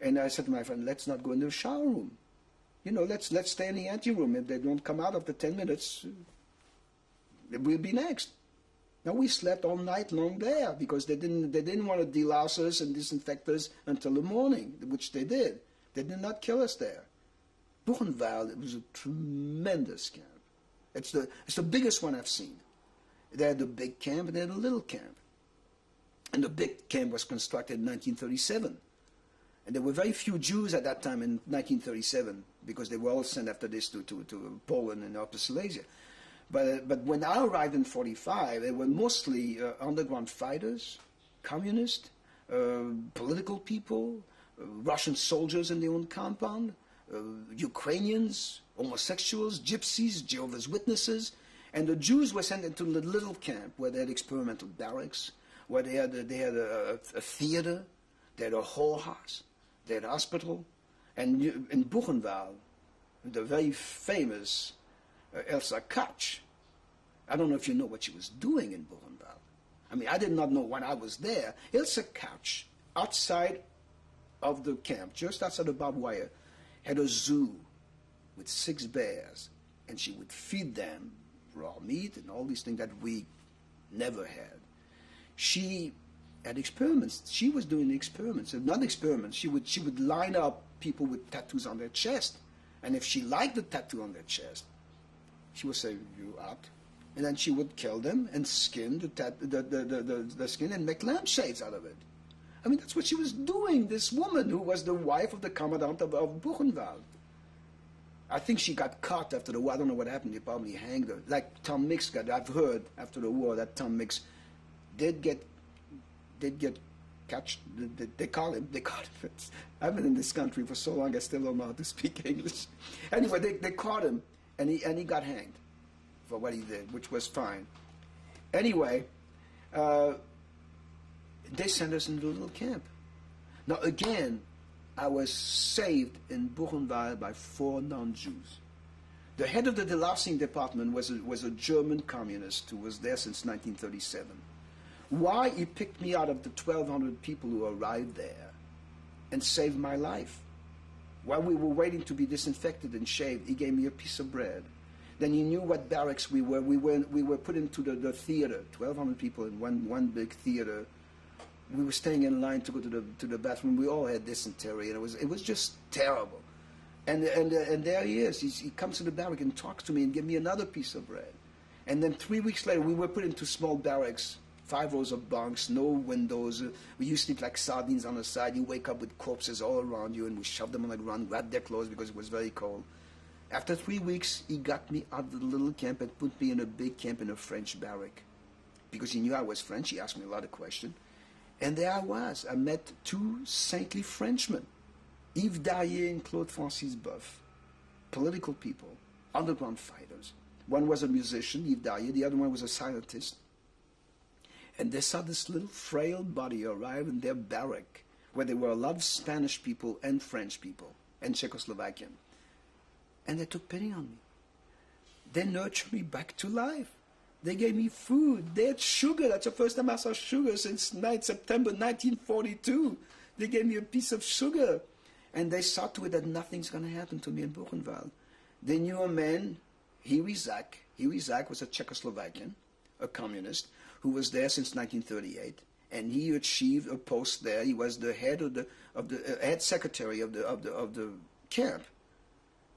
and I said to my friend, let's not go into the shower room. Let's stay in the anteroom. If they don't come out after 10 minutes, we'll be next. Now we slept all night long there because they didn't want to delouse us and disinfect us until the morning, which they did. They did not kill us there. Buchenwald, it was a tremendous camp. It's the biggest one I've seen. They had the big camp and they had a little camp. And the big camp was constructed in 1937. And there were very few Jews at that time in 1937 because they were all sent after this to Poland and Upper Silesia. But when I arrived in 1945, they were mostly underground fighters, communists, political people, Russian soldiers in their own compound, Ukrainians, homosexuals, gypsies, Jehovah's Witnesses, and the Jews were sent into the little camp where they had experimental barracks, where they had a theater, they had a whorehouse, they had a hospital, and in Buchenwald, the very famous Elsa Katsch. I don't know if you know what she was doing in Buchenwald. I did not know when I was there. Elsa Katsch, outside of the camp, just outside the barbed wire, had a zoo with 6 bears, and she would feed them raw meat and all these things that we never had. She had experiments. She was doing experiments. Not experiments. She would line up people with tattoos on their chest, and if she liked the tattoo on their chest, she would say, "You out, And then she would kill them and skin the skin and make lampshades out of it. I mean, that's what she was doing, this woman who was the wife of the commandant of Buchenwald. I think she got caught after the war. I don't know what happened. They probably hanged her. Like Tom Mix got, I've heard after the war that Tom Mix did get catch. They call him. I've been in this country for so long, I still don't know how to speak English. Anyway, they caught him, and he got hanged for what he did, which was fine. Anyway, they sent us into a little camp. Now again, I was saved in Buchenwald by 4 non-Jews. The head of the delousing department was a German communist who was there since 1937. Why he picked me out of the 1,200 people who arrived there and saved my life? While we were waiting to be disinfected and shaved, he gave me a piece of bread. Then he knew what barracks we were. We were put into the theater, 1,200 people in one big theater. We were staying in line to go to the bathroom. We all had dysentery, and it was just terrible. And there he is. He comes to the barrack and talks to me and gives me another piece of bread. And then 3 weeks later, we were put into small barracks, 5 rows of bunks, no windows. We used to eat like sardines on the side. You wake up with corpses all around you, and we shoved them on the ground, grabbed their clothes because it was very cold. After 3 weeks, he got me out of the little camp and put me in a big camp in a French barrack. Because he knew I was French, he asked me a lot of questions. And there I was. I met 2 saintly Frenchmen, Yves Darrier and Claude Francis Boeuf, political people, underground fighters. One was a musician, Yves Darrier, the other one was a scientist. And they saw this little frail body arrive in their barrack, where there were a lot of Spanish people and French people, and Czechoslovakian. And they took pity on me. They nurtured me back to life. They gave me food. They had sugar. That's the first time I saw sugar since September 1942. They gave me a piece of sugar. And they saw to it that nothing's going to happen to me in Buchenwald. They knew a man, Huey Zak. Huey Zak was a Czechoslovakian, a communist, who was there since 1938. And he achieved a post there. He was the head of the head secretary of the camp.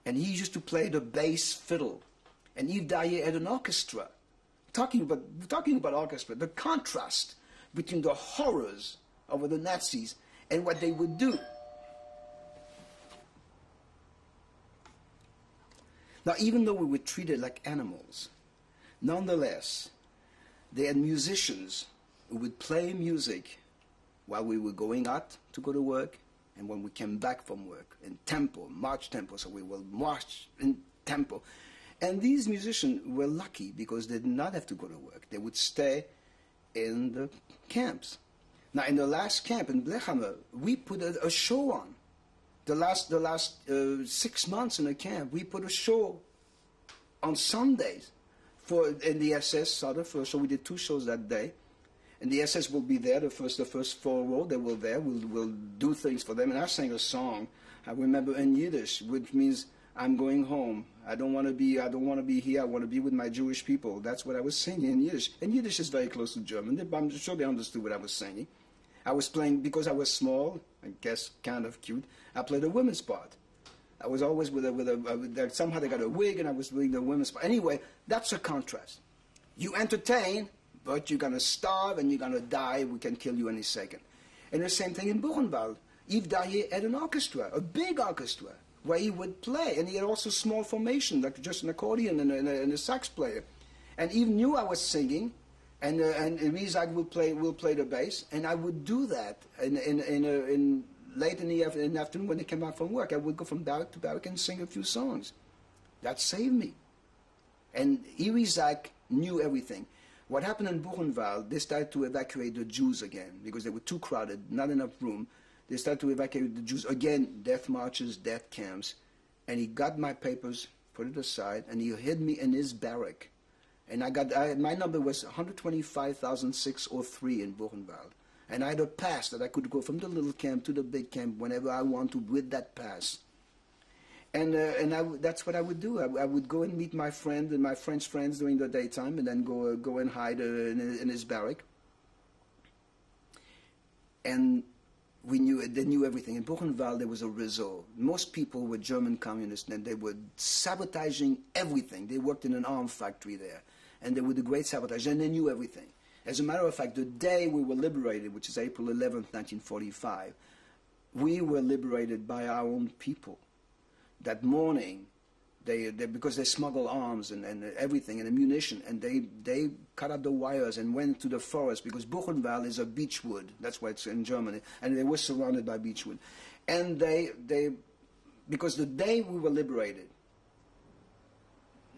And he used to play the bass fiddle. And Yves Darrier had an orchestra. Talking about orchestra, the contrast between the horrors of the Nazis and what they would do. Now, even though we were treated like animals, nonetheless, they had musicians who would play music while we were going out to go to work and when we came back from work in tempo, march tempo, so we will march in tempo. And these musicians were lucky because they did not have to go to work. They would stay in the camps. Now, in the last camp in Blechhammer, we put a show on. The last 6 months in the camp, we put a show on Sundays in the SS. So we did 2 shows that day. And the SS will be there, the first 4 row, they were there. We'll do things for them. And I sang a song, I remember in Yiddish, which means, I'm going home. I don't want to be here. I want to be with my Jewish people. That's what I was singing in Yiddish. And Yiddish is very close to German. I'm sure they understood what I was singing. I was playing, because I was small, I guess kind of cute, I played a women's part. I was always somehow they got a wig and I was doing the women's part. Anyway, that's a contrast. You entertain, but you're going to starve and you're going to die. We can kill you any second. And the same thing in Buchenwald. Yves Darrier had an orchestra, a big orchestra, where he would play, and he had also small formation, like just an accordion and a sax player. And Yves knew I was singing, and Rizak will play the bass, and I would do that in late in the afternoon when they came out from work. I would go from barrack to barrack and sing a few songs. That saved me. And Rizak knew everything. What happened in Buchenwald, they started to evacuate the Jews again because they were too crowded, not enough room. They started to evacuate the Jews. Again, death marches, death camps. And he got my papers, put it aside, and he hid me in his barrack. And my number was 125,603 in Buchenwald. And I had a pass that I could go from the little camp to the big camp whenever I want to with that pass. And that's what I would do. I would go and meet my friend and my French friends during the daytime and then go and hide in his barrack. And they knew everything. In Buchenwald, there was a réseau. Most people were German communists, and they were sabotaging everything. They worked in an arm factory there. and they would do great sabotage, and they knew everything. As a matter of fact, the day we were liberated, which is April 11th, 1945, we were liberated by our own people. That morning, because they smuggled arms and everything and ammunition, and they cut up the wires and went to the forest, because Buchenwald is a beechwood. That's why it's in Germany, and they were surrounded by beechwood. And because the day we were liberated,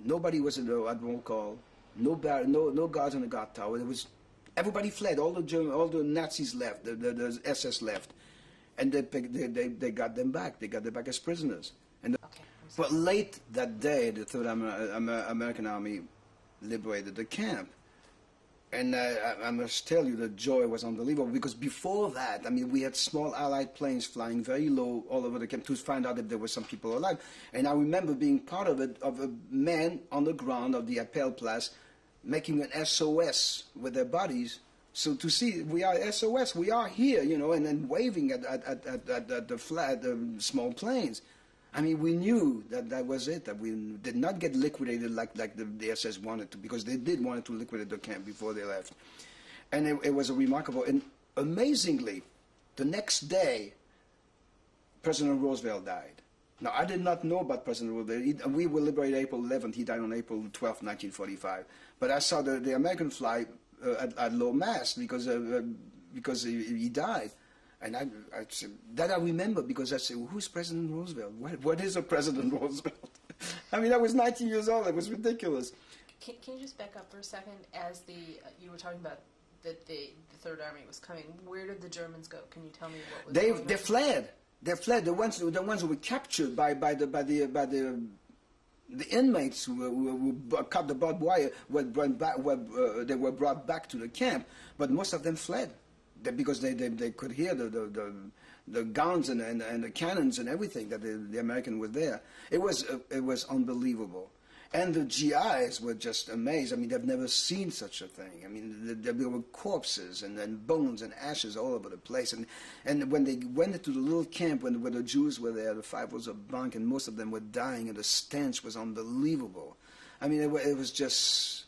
nobody was at roll call, no guards on the guard tower. Everybody fled. All the Nazis left. The SS left, and they got them back. They got them back as prisoners. But late that day, the Third American Army liberated the camp. And I must tell you, the joy was unbelievable, because before that, I mean, we had small Allied planes flying very low all over the camp to find out if there were some people alive. And I remember being part of it, of a man on the ground of the Appelplatz making an SOS with their bodies. So to see, we are SOS, we are here, you know, and then waving at the small planes. I mean, we knew that was it, that we did not get liquidated like the SS wanted to, because they did want to liquidate the camp before they left. And it was a remarkable, and amazingly, the next day, President Roosevelt died. Now, I did not know about President Roosevelt. We were liberated April 11th. He died on April 12th, 1945. But I saw the American flag at low mast because he died. And I remember, because I said, who's President Roosevelt? What is a President Roosevelt? I mean, I was 19 years old. It was ridiculous. Can you just back up for a second? As you were talking about that the Third Army was coming, where did the Germans go? Can you tell me what was going on? They fled. They fled. The ones who were captured by the inmates who cut the barbed wire they were brought back to the camp, but most of them fled. Because they could hear the guns and the cannons and everything that the American was there. It was unbelievable, and the GIs were just amazed. I mean, they've never seen such a thing. I mean, there were corpses and bones and ashes all over the place. And when they went into the little camp where the Jews were there, the 5 rows of bunk, and most of them were dying, and the stench was unbelievable. I mean, it was just.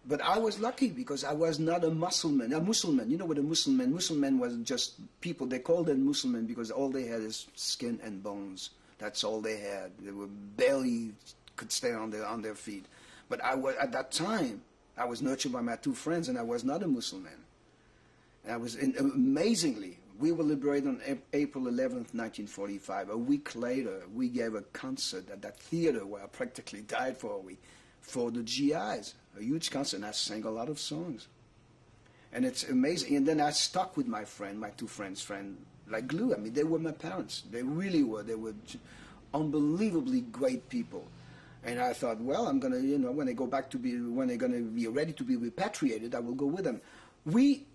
But I was lucky, because I was not a Muslim. You know what a Muslim? Muslim was just people. They called them Muslim because all they had is skin and bones. That's all they had. They were barely could stay on their feet. But at that time, I was nurtured by my 2 friends, and I was not a Muslim. And I was amazingly. We were liberated on April 11th, 1945. A week later, we gave a concert at that theater where I practically died for a week for the GIs. A huge concert, and I sang a lot of songs. And it's amazing. And then I stuck with my 2 friends, like glue. I mean, they were my parents. They really were. They were unbelievably great people. And I thought, well, I'm going to, when they're going to be ready to be repatriated, I will go with them. We,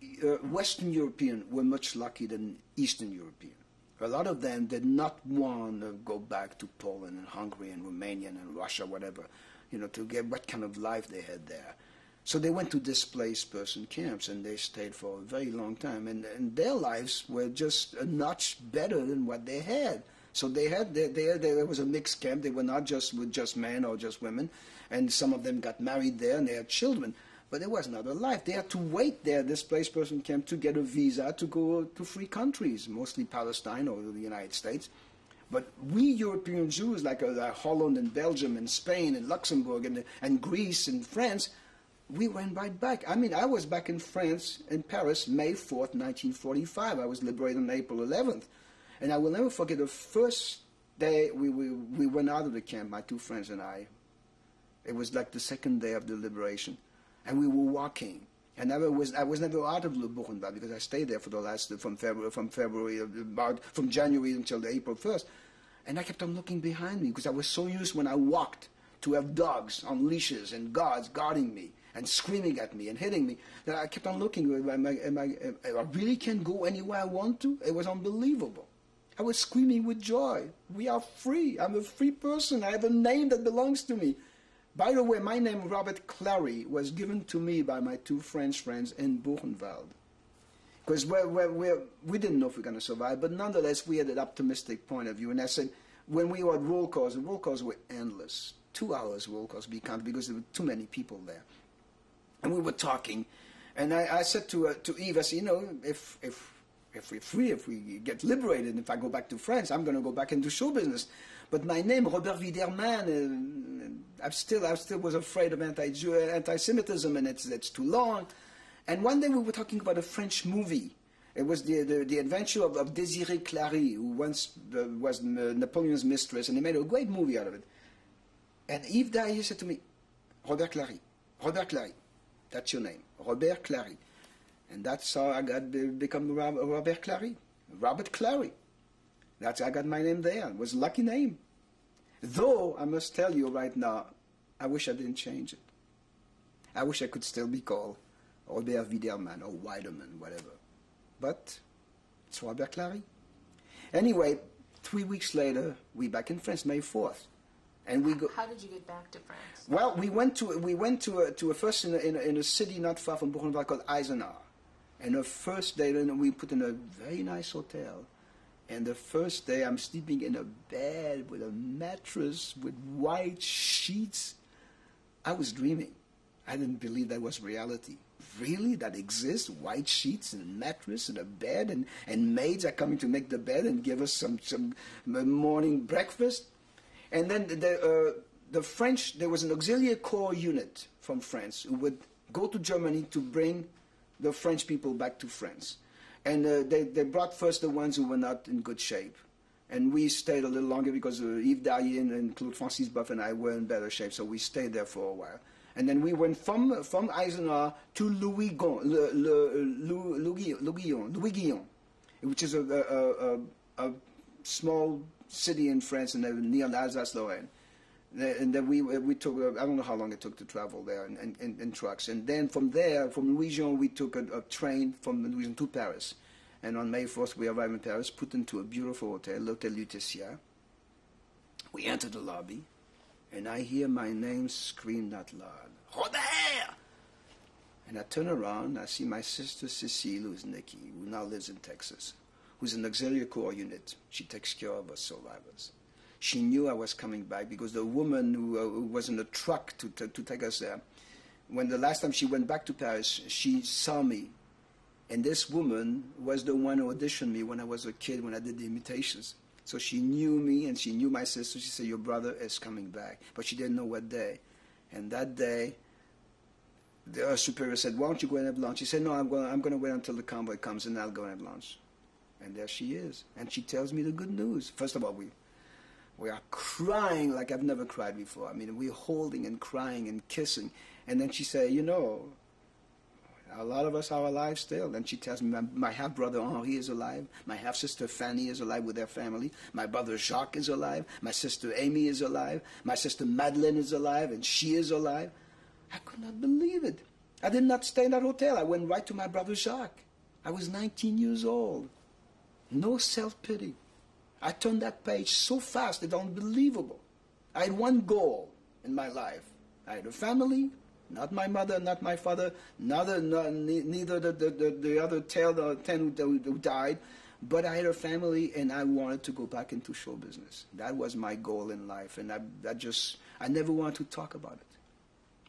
Western European, were much luckier than Eastern European. A lot of them did not want to go back to Poland and Hungary and Romania and Russia, whatever, to get what kind of life they had there. So they went to displaced person camps, and they stayed for a very long time. And their lives were just a notch better than what they had. So there was a mixed camp. They were not just with just men or just women. And some of them got married there, and they had children. But there was another life. They had to wait there, displaced person camp, to get a visa to go to free countries, mostly Palestine or the United States. But we European Jews, like Holland and Belgium and Spain and Luxembourg and Greece and France, we went right back. I mean, I was back in France, in Paris, May 4th, 1945. I was liberated on April 11th. And I will never forget the first day we went out of the camp, my 2 friends and I. It was like the second day of the liberation. And we were walking. And I was never out of Buchenwald, because I stayed there for the last, from January until April 1st. And I kept on looking behind me, because I was so used when I walked to have dogs on leashes and guards guarding me and screaming at me and hitting me, that I kept on looking. I really can go anywhere I want to? It was unbelievable. I was screaming with joy. We are free. I'm a free person. I have a name that belongs to me. By the way, my name, Robert Clary, was given to me by my 2 French friends in Buchenwald. Because we didn't know if we were going to survive, but nonetheless, we had an optimistic point of view. And I said, when we were at roll calls, the roll calls were endless. 2 hours Royal Crosby County because there were too many people there. And we were talking, and I said to Eve, I said, you know, if we're free, if we get liberated, if I go back to France, I'm going to go back into show business. But my name, Robert Widerman, I still was afraid of anti-Semitism, and it's too long. And one day we were talking about a French movie. It was the adventure of Désirée Clary, who once was Napoleon's mistress, and he made a great movie out of it. And Yves Daillier said to me, Robert Clary, that's your name, Robert Clary. And that's how I become Robert Clary, Robert Clary. That's how I got my name there. It was a lucky name. Though, I must tell you right now, I wish I didn't change it. I wish I could still be called Robert Widerman or Widerman, whatever. But it's Robert Clary. Anyway, 3 weeks later, we're back in France, May 4th. And we go. How did you get back to France? Well, we went to a first in a city not far from Buchenwald called Eisenach. And the first day, then we put in a very nice hotel. And the first day, I'm sleeping in a bed with a mattress with white sheets. I was dreaming. I didn't believe that was reality. Really? That exists? White sheets and a mattress and a bed, and maids are coming to make the bed and give us some morning breakfast. And then the French, there was an auxiliary corps unit from France who would go to Germany to bring the French people back to France. And they brought first the ones who were not in good shape. And we stayed a little longer because Yves Daillier and Claude Francis Boeuf and I were in better shape, so we stayed there for a while. And then we went from Eisenach to Louis-Guillon, which is a small city in France near Alsace-Lorraine. And then we took, I don't know how long it took to travel there in trucks. And then from there, from Louis-Guillon, we took a train from Louis-Guillon to Paris. And on May 4th, we arrived in Paris, put into a beautiful hotel, l'Hôtel Lutetia. We entered the lobby, and I hear my name screamed out loud, Robert! And I turn around, I see my sister Cécile, who's Nikki, who now lives in Texas, who's an auxiliary corps unit. She takes care of us survivors. She knew I was coming back because the woman who was in a truck to take us there, when the last time she went back to Paris, she saw me. And this woman was the one who auditioned me when I was a kid, when I did the imitations. So she knew me and she knew my sister. She said, your brother is coming back. But she didn't know what day. And that day, the superior said, why don't you go and have lunch? She said, no, I'm going to wait until the convoy comes and I'll go and have lunch. And there she is. And she tells me the good news. First of all, we are crying like I've never cried before. I mean, we're holding and crying and kissing. And then she said, you know, a lot of us are alive still. Then she tells me my half-brother Henri is alive. My half-sister Fanny is alive with their family. My brother Jacques is alive. My sister Amy is alive. My sister Madeleine is alive, and she is alive. I could not believe it. I did not stay in that hotel. I went right to my brother Jacques. I was 19 years old. No self-pity. I turned that page so fast, it's unbelievable. I had one goal in my life. I had a family, not my mother, not my father, neither the other 10 who died, but I had a family and I wanted to go back into show business. That was my goal in life, and I never wanted to talk about it.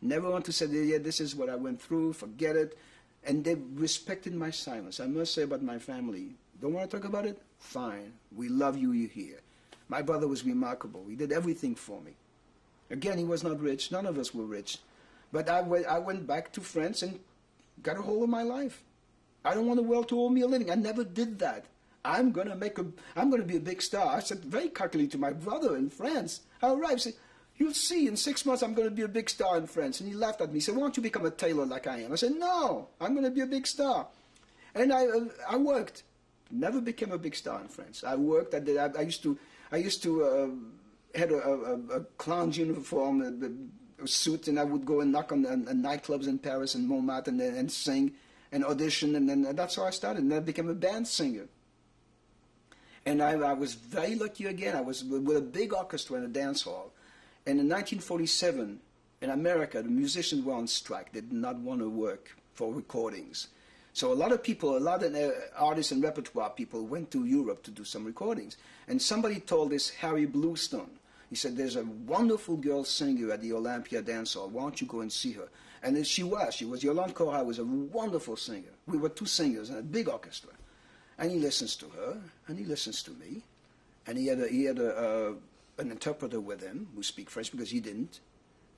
Never want to say, yeah, this is what I went through, forget it. And they respected my silence. I must say about my family, don't want to talk about it? Fine. We love you, you're here. My brother was remarkable. He did everything for me. Again, he was not rich. None of us were rich. But I went back to France and got a hold of my life. I don't want the world to owe me a living. I never did that. I'm going to be a big star. I said very cockily to my brother in France. I arrived and said, you'll see, in 6 months I'm going to be a big star in France. And he laughed at me. He said, why don't you become a tailor like I am? I said, no, I'm going to be a big star. And I worked. Never became a big star in France. I worked. I used to had a clown's uniform, a suit, and I would go and knock on nightclubs in Paris and Montmartre and sing and audition, and then that's how I started. And I became a band singer. And I was very lucky again. I was with a big orchestra in a dance hall. And in 1947, in America, the musicians were on strike. They did not want to work for recordings. So a lot of artists and repertoire people went to Europe to do some recordings. And somebody told this Harry Bluestone, He said, there's a wonderful girl singer at the Olympia Dance Hall. Why don't you go and see her? And then she was Yolande Corral was a wonderful singer. We were two singers in a big orchestra. And he listens to her, and he listens to me. And he had an interpreter with him who speak French because he didn't.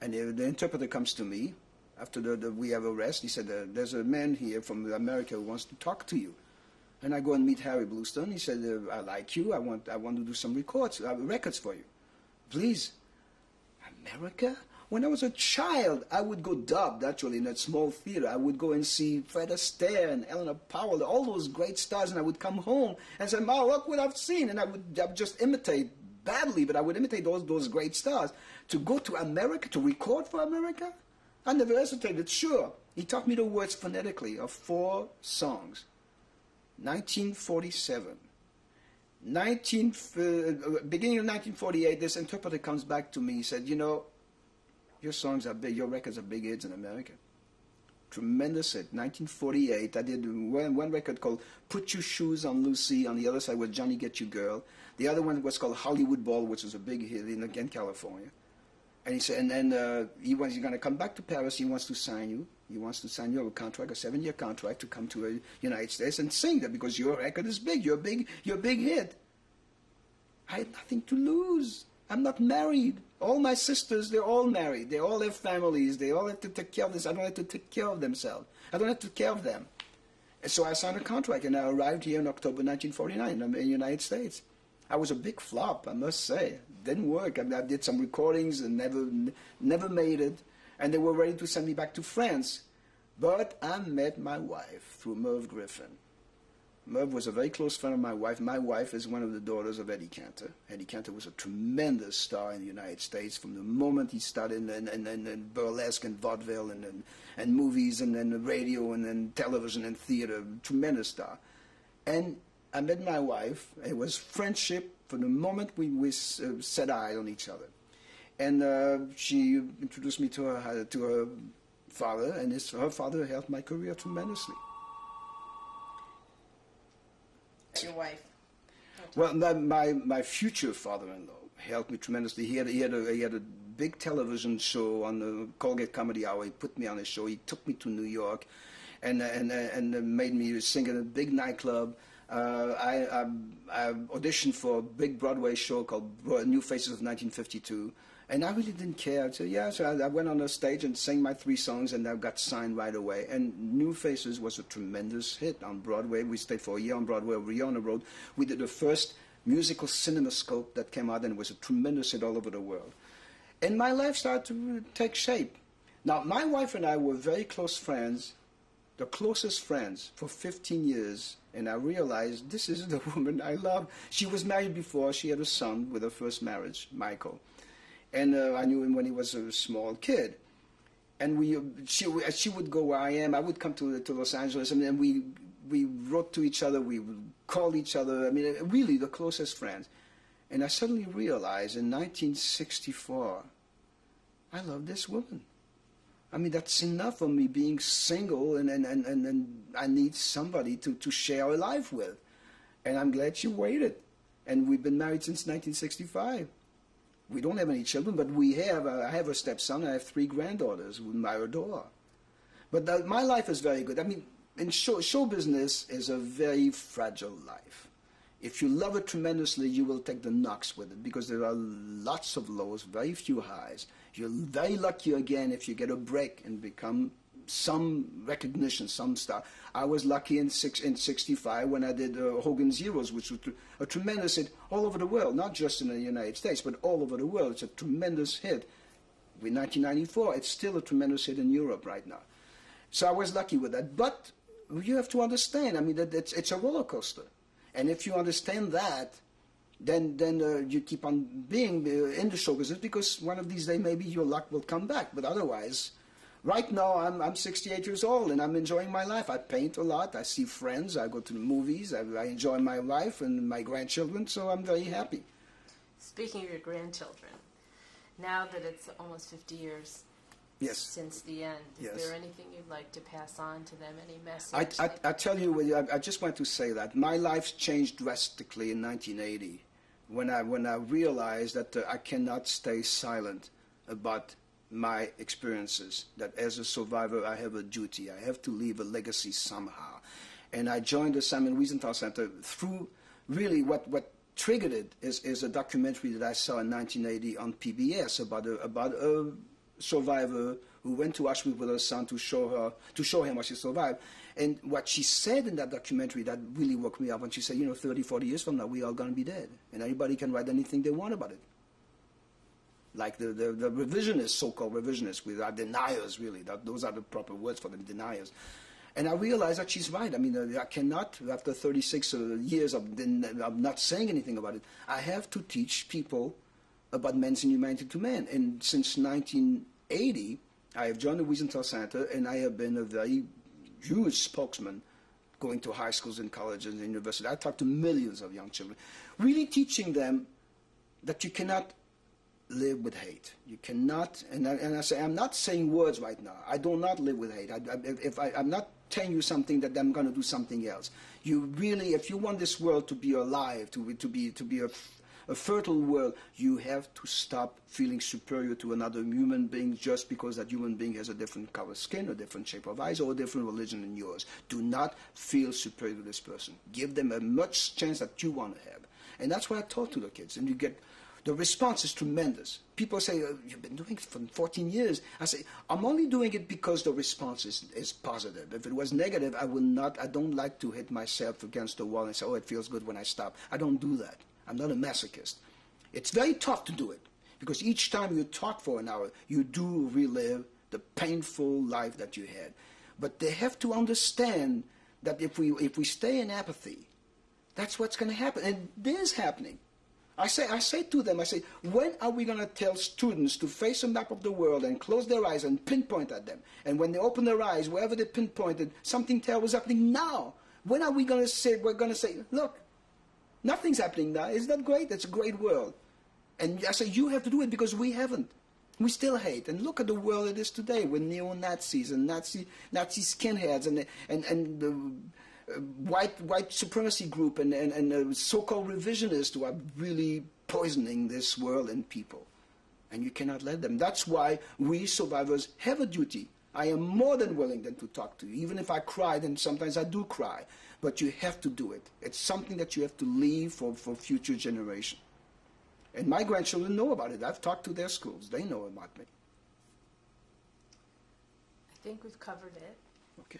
And the interpreter comes to me after we have a rest. He said, there's a man here from America who wants to talk to you. And I go and meet Harry Bluestone. He said, I like you. I want to do some records for you. Please. America? When I was a child, I would go dubbed, actually, in that small theater. I would go and see Fred Astaire and Eleanor Powell, all those great stars, and I would come home and say, "Ma, look what I've seen." And I would just imitate badly, but I would imitate those great stars. To go to America, to record for America? I never hesitated, sure. He taught me the words phonetically of 4 songs. 1947. Beginning of 1948, this interpreter comes back to me. He said, you know, your songs are big, your records are big hits in America. Tremendous hit. 1948, I did one record called Put Your Shoes on Lucy. On the other side was Johnny Get You Girl. The other one was called Hollywood Ball, which was a big hit in California. And he said, and then he's going to come back to Paris. He wants to sign you. He wants to sign you a contract, a 7-year contract, to come to the United States and sing there because your record is big. You're a big hit. I had nothing to lose. I'm not married. All my sisters, they're all married. They all have families. They all have to take care of this. I don't have to take care of themselves. I don't have to take care of them. And so I signed a contract, and I arrived here in October 1949 in the United States. I was a big flop, I must say. Didn't work. I did some recordings and never made it. And they were ready to send me back to France. But I met my wife through Merv Griffin. Merv was a very close friend of my wife. My wife is one of the daughters of Eddie Cantor. Eddie Cantor was a tremendous star in the United States from the moment he started in burlesque and vaudeville and movies and then radio and then television and theater. Tremendous star. And I met my wife. It was friendship from the moment we set eyes on each other. And she introduced me to her father, and her father helped my career tremendously. Your wife. Well, my future father-in-law helped me tremendously. He had a big television show on the Colgate Comedy Hour. He put me on a show. He took me to New York, and made me sing in a big nightclub. I auditioned for a big Broadway show called New Faces of 1952. And I really didn't care. So I went on the stage and sang my 3 songs, and I got signed right away. And New Faces was a tremendous hit on Broadway. We stayed for a year on Broadway, over a year on the road. We did the first musical CinemaScope that came out, and it was a tremendous hit all over the world. And my life started to take shape. Now, my wife and I were very close friends, the closest friends for 15 years. And I realized this is the woman I love. She was married before. She had a son with her first marriage, Michael. And I knew him when he was a small kid. And she would go where I am. I would come to Los Angeles, and then we wrote to each other. We would call each other. I mean, really the closest friends. And I suddenly realized in 1964, I love this woman. I mean, that's enough of me being single, and I need somebody to share a life with. And I'm glad she waited. And we've been married since 1965. We don't have any children, but I have a stepson. I have 3 granddaughters whom I adore. But my life is very good. I mean, in show business is a very fragile life. If you love it tremendously, you will take the knocks with it because there are lots of lows, very few highs. You're very lucky again if you get a break and become some recognition, some star. I was lucky in 65 when I did Hogan's Heroes, which was a tremendous hit all over the world, not just in the United States, but all over the world. It's a tremendous hit. In 1994, it's still a tremendous hit in Europe right now. So I was lucky with that. But you have to understand, I mean, that it's a roller coaster. And if you understand that, then you keep on being in the show business because one of these days maybe your luck will come back. But otherwise, right now I'm 68 years old and I'm enjoying my life. I paint a lot. I see friends. I go to the movies. I enjoy my wife and my grandchildren. So I'm very happy. Speaking of your grandchildren, now that it's almost 50 years since the end, is there anything you'd like to pass on to them? Any message? I tell you, I just want to say that my life changed drastically in 1980 when I realized that I cannot stay silent about my experiences, that as a survivor I have a duty, I have to leave a legacy somehow. And I joined the Simon Wiesenthal Center through really what triggered it is a documentary that I saw in 1980 on PBS about a survivor who went to Auschwitz with her son to show him how she survived. And what she said in that documentary that really woke me up when she said, 30, 40 years from now, we're all going to be dead. And anybody can write anything they want about it. Like the revisionists, so-called revisionists, with our deniers, really. Those are the proper words for them, deniers. And I realized that she's right. I mean, I cannot, after 36 years of not saying anything about it, I have to teach people about men's inhumanity to men. And since 1980, I have joined the Wiesenthal Center, and I have been a very huge spokesman going to high schools and colleges and universities. I talk to millions of young children, really teaching them that you cannot live with hate. You cannot, and I say, I'm not saying words right now. I do not live with hate. I'm not telling you something that I'm going to do something else. You really, if you want this world to be alive, to be a fertile world, you have to stop feeling superior to another human being just because that human being has a different color skin, a different shape of eyes, or a different religion than yours. Do not feel superior to this person. Give them as much chance that you want to have. And that's what I taught to the kids. And you get, the response is tremendous. People say, you've been doing it for 14 years. I say, I'm only doing it because the response is positive. If it was negative, I don't like to hit myself against the wall and say, it feels good when I stop. I don't do that. I'm not a masochist. It's very tough to do it, because each time you talk for an hour, you do relive the painful life that you had. But they have to understand that if we stay in apathy, that's what's going to happen. And it is happening. I say to them, when are we going to tell students to face a map of the world and close their eyes and pinpoint at them? And when they open their eyes, wherever they pinpointed, something terrible is happening now. When are we going to say, look, nothing's happening now. Isn't that great? It's a great world. And I say, you have to do it because we haven't. We still hate. And look at the world it is today with neo-Nazis and Nazi skinheads and the white supremacy group and so-called revisionists who are really poisoning this world and people. And you cannot let them. That's why we survivors have a duty. I am more than willing then to talk to you, even if I cried, and sometimes I do cry. But you have to do it. It's something that you have to leave for future generation. And my grandchildren know about it. I've talked to their schools. They know about me. I think we've covered it. Okay.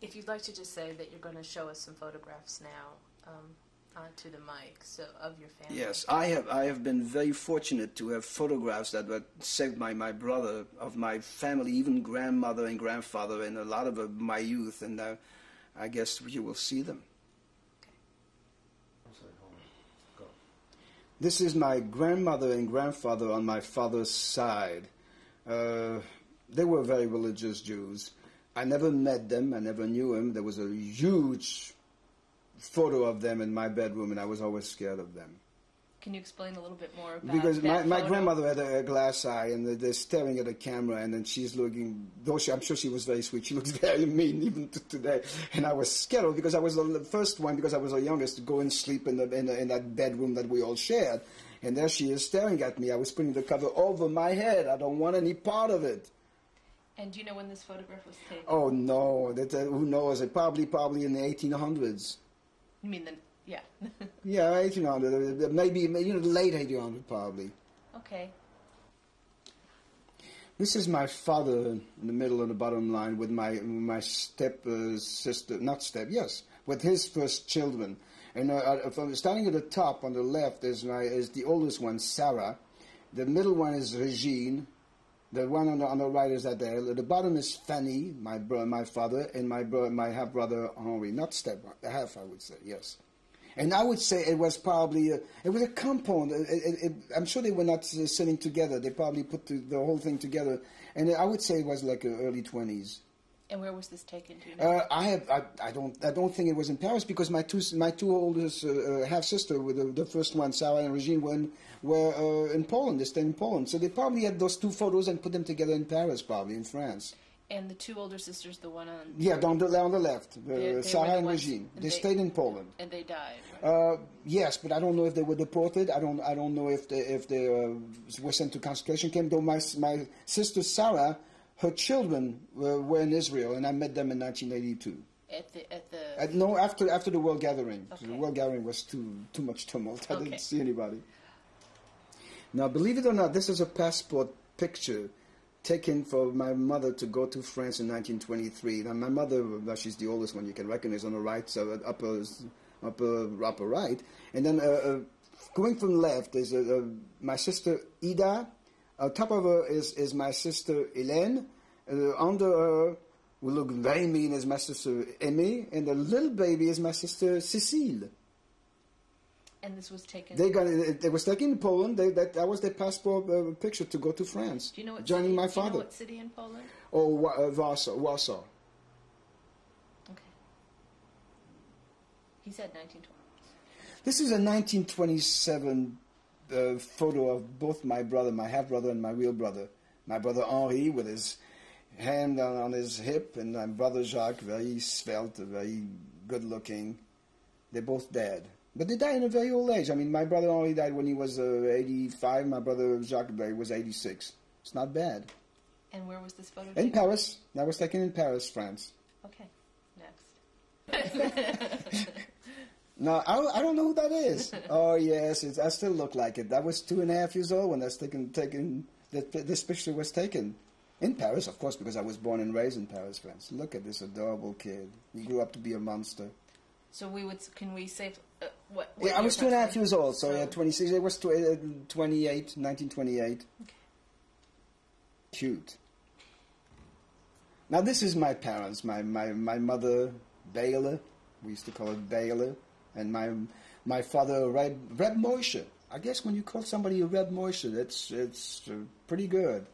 If you'd like to just say that you're going to show us some photographs now onto the mic of your family. Yes, I have been very fortunate to have photographs that were saved by my brother, of my family, even grandmother and grandfather, and a lot of my youth. And I guess you will see them. This is my grandmother and grandfather on my father's side. They were very religious Jews. I never met them. I never knew them. There was a huge photo of them in my bedroom, and I was always scared of them. Can you explain a little bit more about because that my photo? grandmother had a glass eye, and they're staring at a camera, and then she's looking, I'm sure she was very sweet, she looks very mean even today. And I was scared because I was the first one, because I was the youngest, to go and sleep in that bedroom that we all shared. And there she is staring at me. I was putting the cover over my head. I don't want any part of it. And do you know when this photograph was taken? Oh, no. Who knows? Probably in the 1800s. You mean yeah. Yeah, 1800, maybe late 1800 probably. Okay. This is my father in the middle of the bottom line with my step sister, with his first children. And from starting at the top on the left is the oldest one, Sarah. The middle one is Regine. The one on the right is Adele. The bottom is Fanny, my father, and my half brother Henri. Not step half, I would say. Yes. And I would say it was probably a compound. I'm sure they were not sitting together. They probably put the whole thing together, and I would say it was like early 20s. And where was this taken to? I don't think it was in Paris, because my two oldest half sister, with the first one, Sarah and Regine, were in Poland. They stayed in Poland, so they probably had those two photos and put them together in Paris, probably in France. And the two older sisters, the one on... Yeah, on the left, They were Sarah the and ones- Regine. and They they- stayed in Poland. And they died, right? Yes, but I don't know if they were deported. I don't know if they were sent to concentration camp. Though my sister Sarah, her children were in Israel, and I met them in 1982. No, after the World Gathering. Okay. The World Gathering was too much tumult. I Okay. didn't see anybody. Now, believe it or not, this is a passport picture taken for my mother to go to France in 1923. Now, my mother, well, she's the oldest one you can recognize on the right, so upper right. And then going from left is my sister Ida. On top of her is my sister Hélène. Under her, who look very mean, is my sister Aimée. And the little baby is my sister Cécile. And this was taken... They was taken in Poland. That was their passport picture to go to France. Do you know what joining city, my do you know father. what city in Poland? Warsaw. Okay. He said 1920. This is a 1927 photo of both my brother, my half-brother, and my real brother. My brother Henri with his hand on his hip, and my brother Jacques, very svelte, very good-looking. They're both dead. But they died in a very old age. I mean, my brother Henri died when he was 85. My brother Jacques was 86. It's not bad. And where was this photo In taken? Paris. That was taken in Paris, France. Okay. Next. No, I don't know who that is. Oh, yes, I still look like it. I was 2.5 years old when this picture was taken. In Paris, of course, because I was born and raised in Paris, France. Look at this adorable kid. He grew up to be a monster. So can we say, what Yeah, I year was 2.5 years old, so So- yeah, 26. It was 1928. Okay. Cute. Now, this is my parents. My mother, Baylor. We used to call it Baylor. And my father, Reb Moshe. I guess when you call somebody a Reb Moshe, it's pretty good.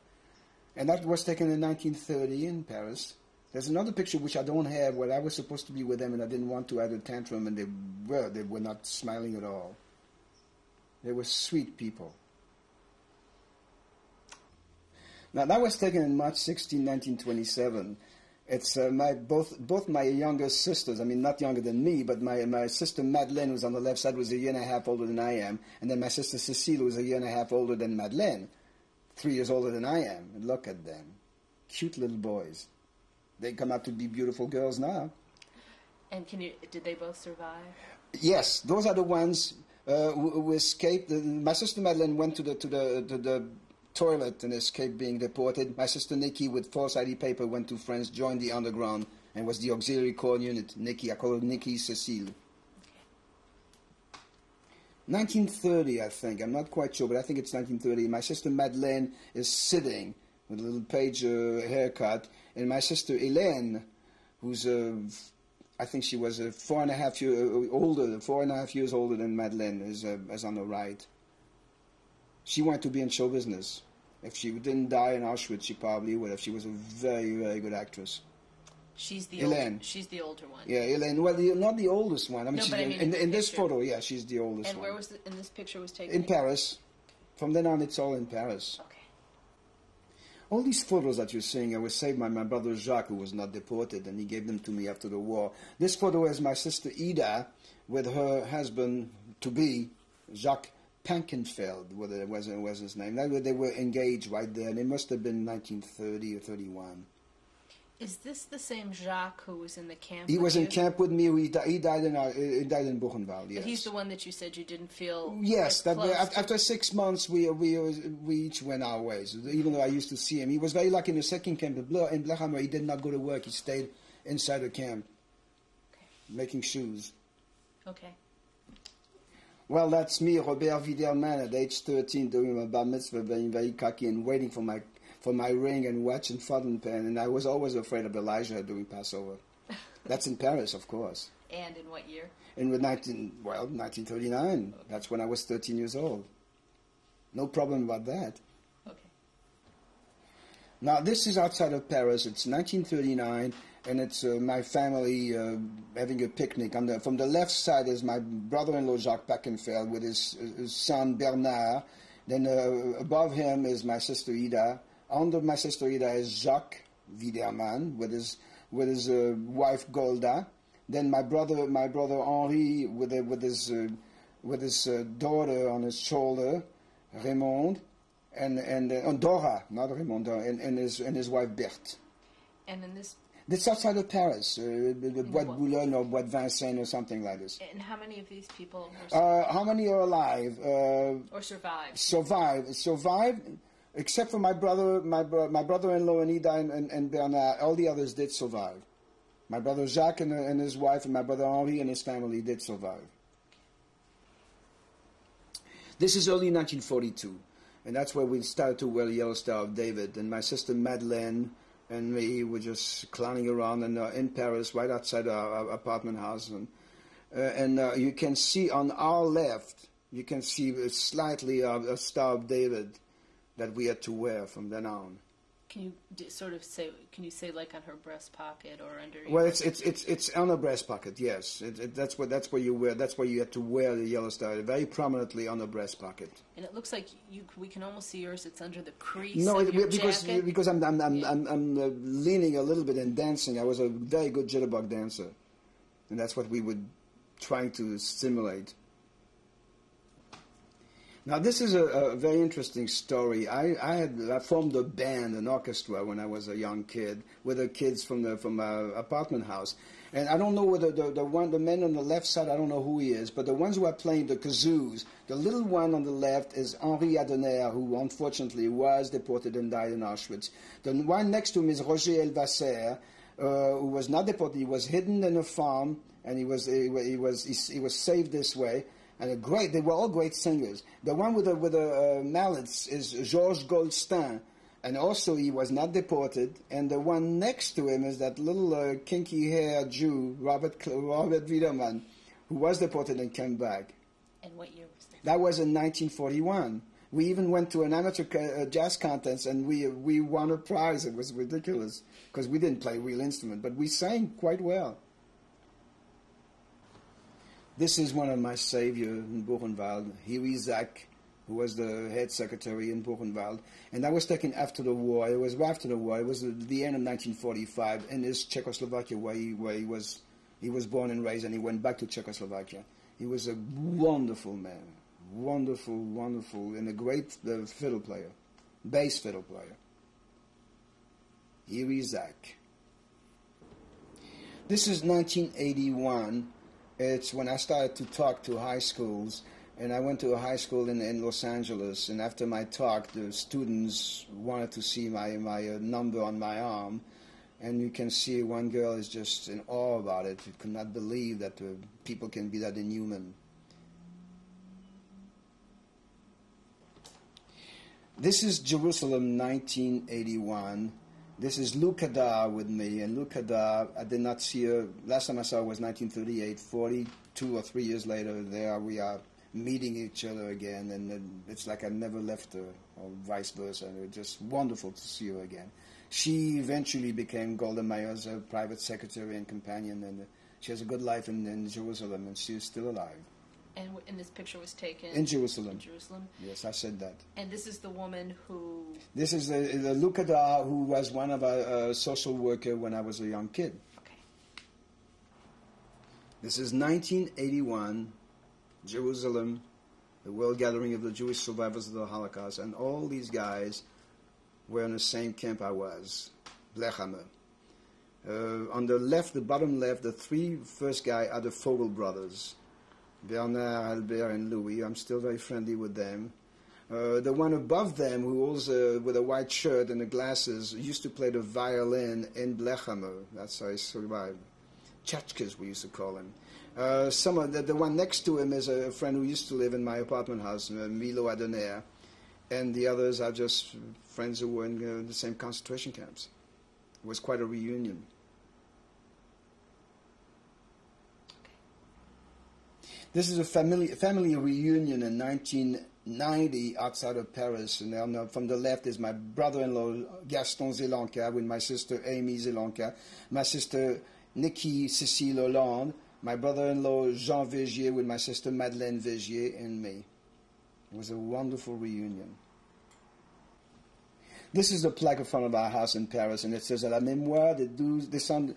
And that was taken in 1930 in Paris. There's another picture which I don't have where I was supposed to be with them and I didn't want to add a tantrum, and they were not smiling at all. They were sweet people. Now that was taken in March 16, 1927. It's both my younger sisters. I mean, not younger than me, but my sister Madeleine, who's on the left side, was a year and a half older than I am, and then my sister Cécile was a year and a half older than Madeleine, 3 years older than I am. And look at them, cute little boys. They come out to be beautiful girls now. And did they both survive? Yes, those are the ones who escaped. My sister Madeleine went to the toilet and escaped being deported. My sister Nikki, with false ID paper, went to France, joined the underground, and was the auxiliary corps unit. Nikki, I call her Nikki Cécile. 1930, I think. I'm not quite sure, but I think it's 1930. My sister Madeleine is sitting with a little page haircut, and my sister Hélène, who's I think she was 4.5 years older than Madeleine, is on the right. She wanted to be in show business. If she didn't die in Auschwitz, she probably would have. She was a very, very good actress. She's the Hélène. She's the older one. Yeah, Hélène. Well, not the oldest one. I mean, No, she's but I mean in in the this picture. photo, yeah, she's the oldest And one. where was in this picture was taken? In Paris. From then on, it's all in Paris. Okay. All these photos that you're seeing, I was saved by my brother Jacques, who was not deported, and he gave them to me after the war. This photo is my sister Ida with her husband-to-be, Jacques Pankenfeld, was his name. They were engaged right there, and it must have been 1930 or 31. Is this the same Jacques who was in the camp? He with was in you? camp with me. He died in Buchenwald, yes. But he's the one that you said you didn't feel. Yes, as close to. after 6 months, we each went our ways. Even though I used to see him, he was very lucky in the second camp in Blechhammer. He did not go to work. He stayed inside the camp, making shoes. Okay. Well, that's me, Robert Widerman, at age 13, doing my bar mitzvah, being very cocky and waiting for my ring and watching fountain pen. And I was always afraid of Elijah doing Passover. That's in Paris, of course. And in what year? In 1939. That's when I was 13 years old. No problem about that. Okay. Now, this is outside of Paris. It's 1939, and it's my family having a picnic. From the left side is my brother-in-law, Jacques Packenfeld, with his son, Bernard. Then above him is my sister Ida. Under my sister Ida is Jacques, Widerman with his wife Golda. Then my brother Henri with his daughter on his shoulder, Raymond, and Dora, not Raymond, and his wife Berthe. And in this. It's outside of Paris, Bois de Boulogne or Bois de Vincennes or something like this. And how many of these people were how many are alive? or survived? Survived, except for my brother-in-law and Ida and Bernard. All the others did survive. My brother Jacques and his wife and my brother Henri and his family did survive. This is early 1942, and that's where we started to wear the Yellow Star of David. And my sister Madeleine and me were just clowning around in Paris, right outside our apartment house. And you can see on our left, you can see slightly a Star of David that we had to wear from then on. Can you Can you say like on her breast pocket or under? Well, it's on her breast pocket. Yes, that's where you wear. That's where you have to wear the Yellow Star very prominently on the breast pocket. And it looks like we can almost see yours. It's under the crease. No, of your because jacket. because I'm leaning a little bit and dancing. I was a very good jitterbug dancer, and that's what we were trying to simulate. Now, this is a very interesting story. I formed a band, an orchestra, when I was a young kid with the kids from our apartment house. And I don't know whether the man on the left side, I don't know who he is, but the ones who are playing the kazoos, the little one on the left is Henri Adener, who unfortunately was deported and died in Auschwitz. The one next to him is Roger Elvasser, who was not deported. He was hidden in a farm, and he was saved this way. And they were all great singers. The one with the mallets is Georges Goldstein, and also he was not deported. And the one next to him is that little kinky-haired Jew, Robert Widerman, who was deported and came back. And what year was that? That was in 1941. We even went to an amateur jazz contest, and we won a prize. It was ridiculous, because we didn't play a real instrument, but we sang quite well. This is one of my saviors in Buchenwald, Huey Zach, who was the head secretary in Buchenwald. And that was taken after the war. It was after the war. It was the end of 1945 in his Czechoslovakia, where he was born and raised, and he went back to Czechoslovakia. He was a wonderful man, wonderful, and a great fiddle player, bass fiddle player. Huey Zach. This is 1981. It's when I started to talk to high schools, and I went to a high school in Los Angeles, and after my talk, the students wanted to see my number on my arm, and you can see one girl is just in awe about it. She could not believe that people can be that inhuman. This is Jerusalem, 1981. This is Lou Kadar with me, and Lou Kadar, I did not see her. Last time I saw her was 1938, 42 or 3 years later. There we are meeting each other again, and it's like I never left her, or vice versa. And it's just wonderful to see her again. She eventually became Golda Meir's private secretary and companion, and she has a good life in Jerusalem, and she is still alive. And this picture was taken in Jerusalem. In Jerusalem. Yes, I said that. And this is the woman who. This is the Lou Kadar, who was one of our social worker when I was a young kid. Okay. This is 1981, Jerusalem, the World Gathering of the Jewish Survivors of the Holocaust, and all these guys were in the same camp I was, Blechhammer. On the left, the bottom left, the three first guys are the Fogel brothers. Bernard, Albert, and Louis. I'm still very friendly with them. The one above them, who was with a white shirt and the glasses, used to play the violin in Blechhammer. That's how he survived. Tchotchkes, we used to call him. The one next to him is a friend who used to live in my apartment house, Milo Adener. And the others are just friends who were in the same concentration camps. It was quite a reunion. This is a family reunion in 1990 outside of Paris. And from the left is my brother-in-law, Gaston Zelenka, with my sister, Amy Zelenka, my sister, Nikki Cécile Hollande, my brother-in-law, Jean Vigier, with my sister, Madeleine Vigier, and me. It was a wonderful reunion. This is the plaque in front of our house in Paris, and it says à la mémoire des 112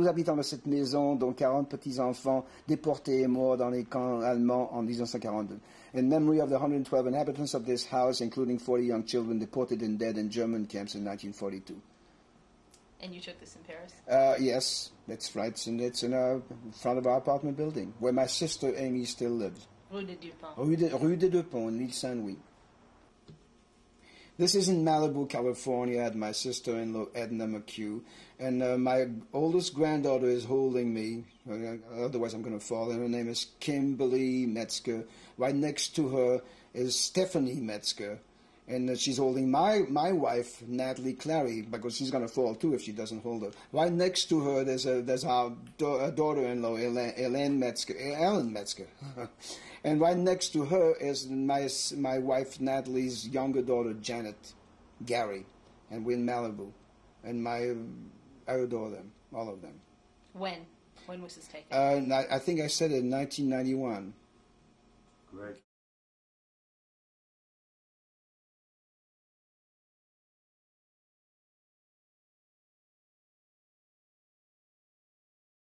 habitants de cette maison, dont 40 petits-enfants déportés et morts dans les camps allemands en 1942. In memory of the 112 inhabitants of this house, including 40 young children deported and dead in German camps in 1942. And you took this in Paris? Yes, that's right. And it's in front of our apartment building, where my sister Amy still lives. Rue des Deux Ponts. Rue des Deux Ponts, in L'Île Saint-Louis. This is in Malibu, California, at my sister-in-law Edna McHugh, and my oldest granddaughter is holding me, otherwise I'm going to fall, and her name is Kimberly Metzger. Right next to her is Stephanie Metzger, and she's holding my wife, Natalie Clary, because she's going to fall too if she doesn't hold her. Right next to her, there's our daughter-in-law, Ellen Metzger. And right next to her is my wife Natalie's younger daughter, Janet Gary, and we're in Malibu. And I adore them, all of them. When? When was this taken? I think I said it in 1991. Great.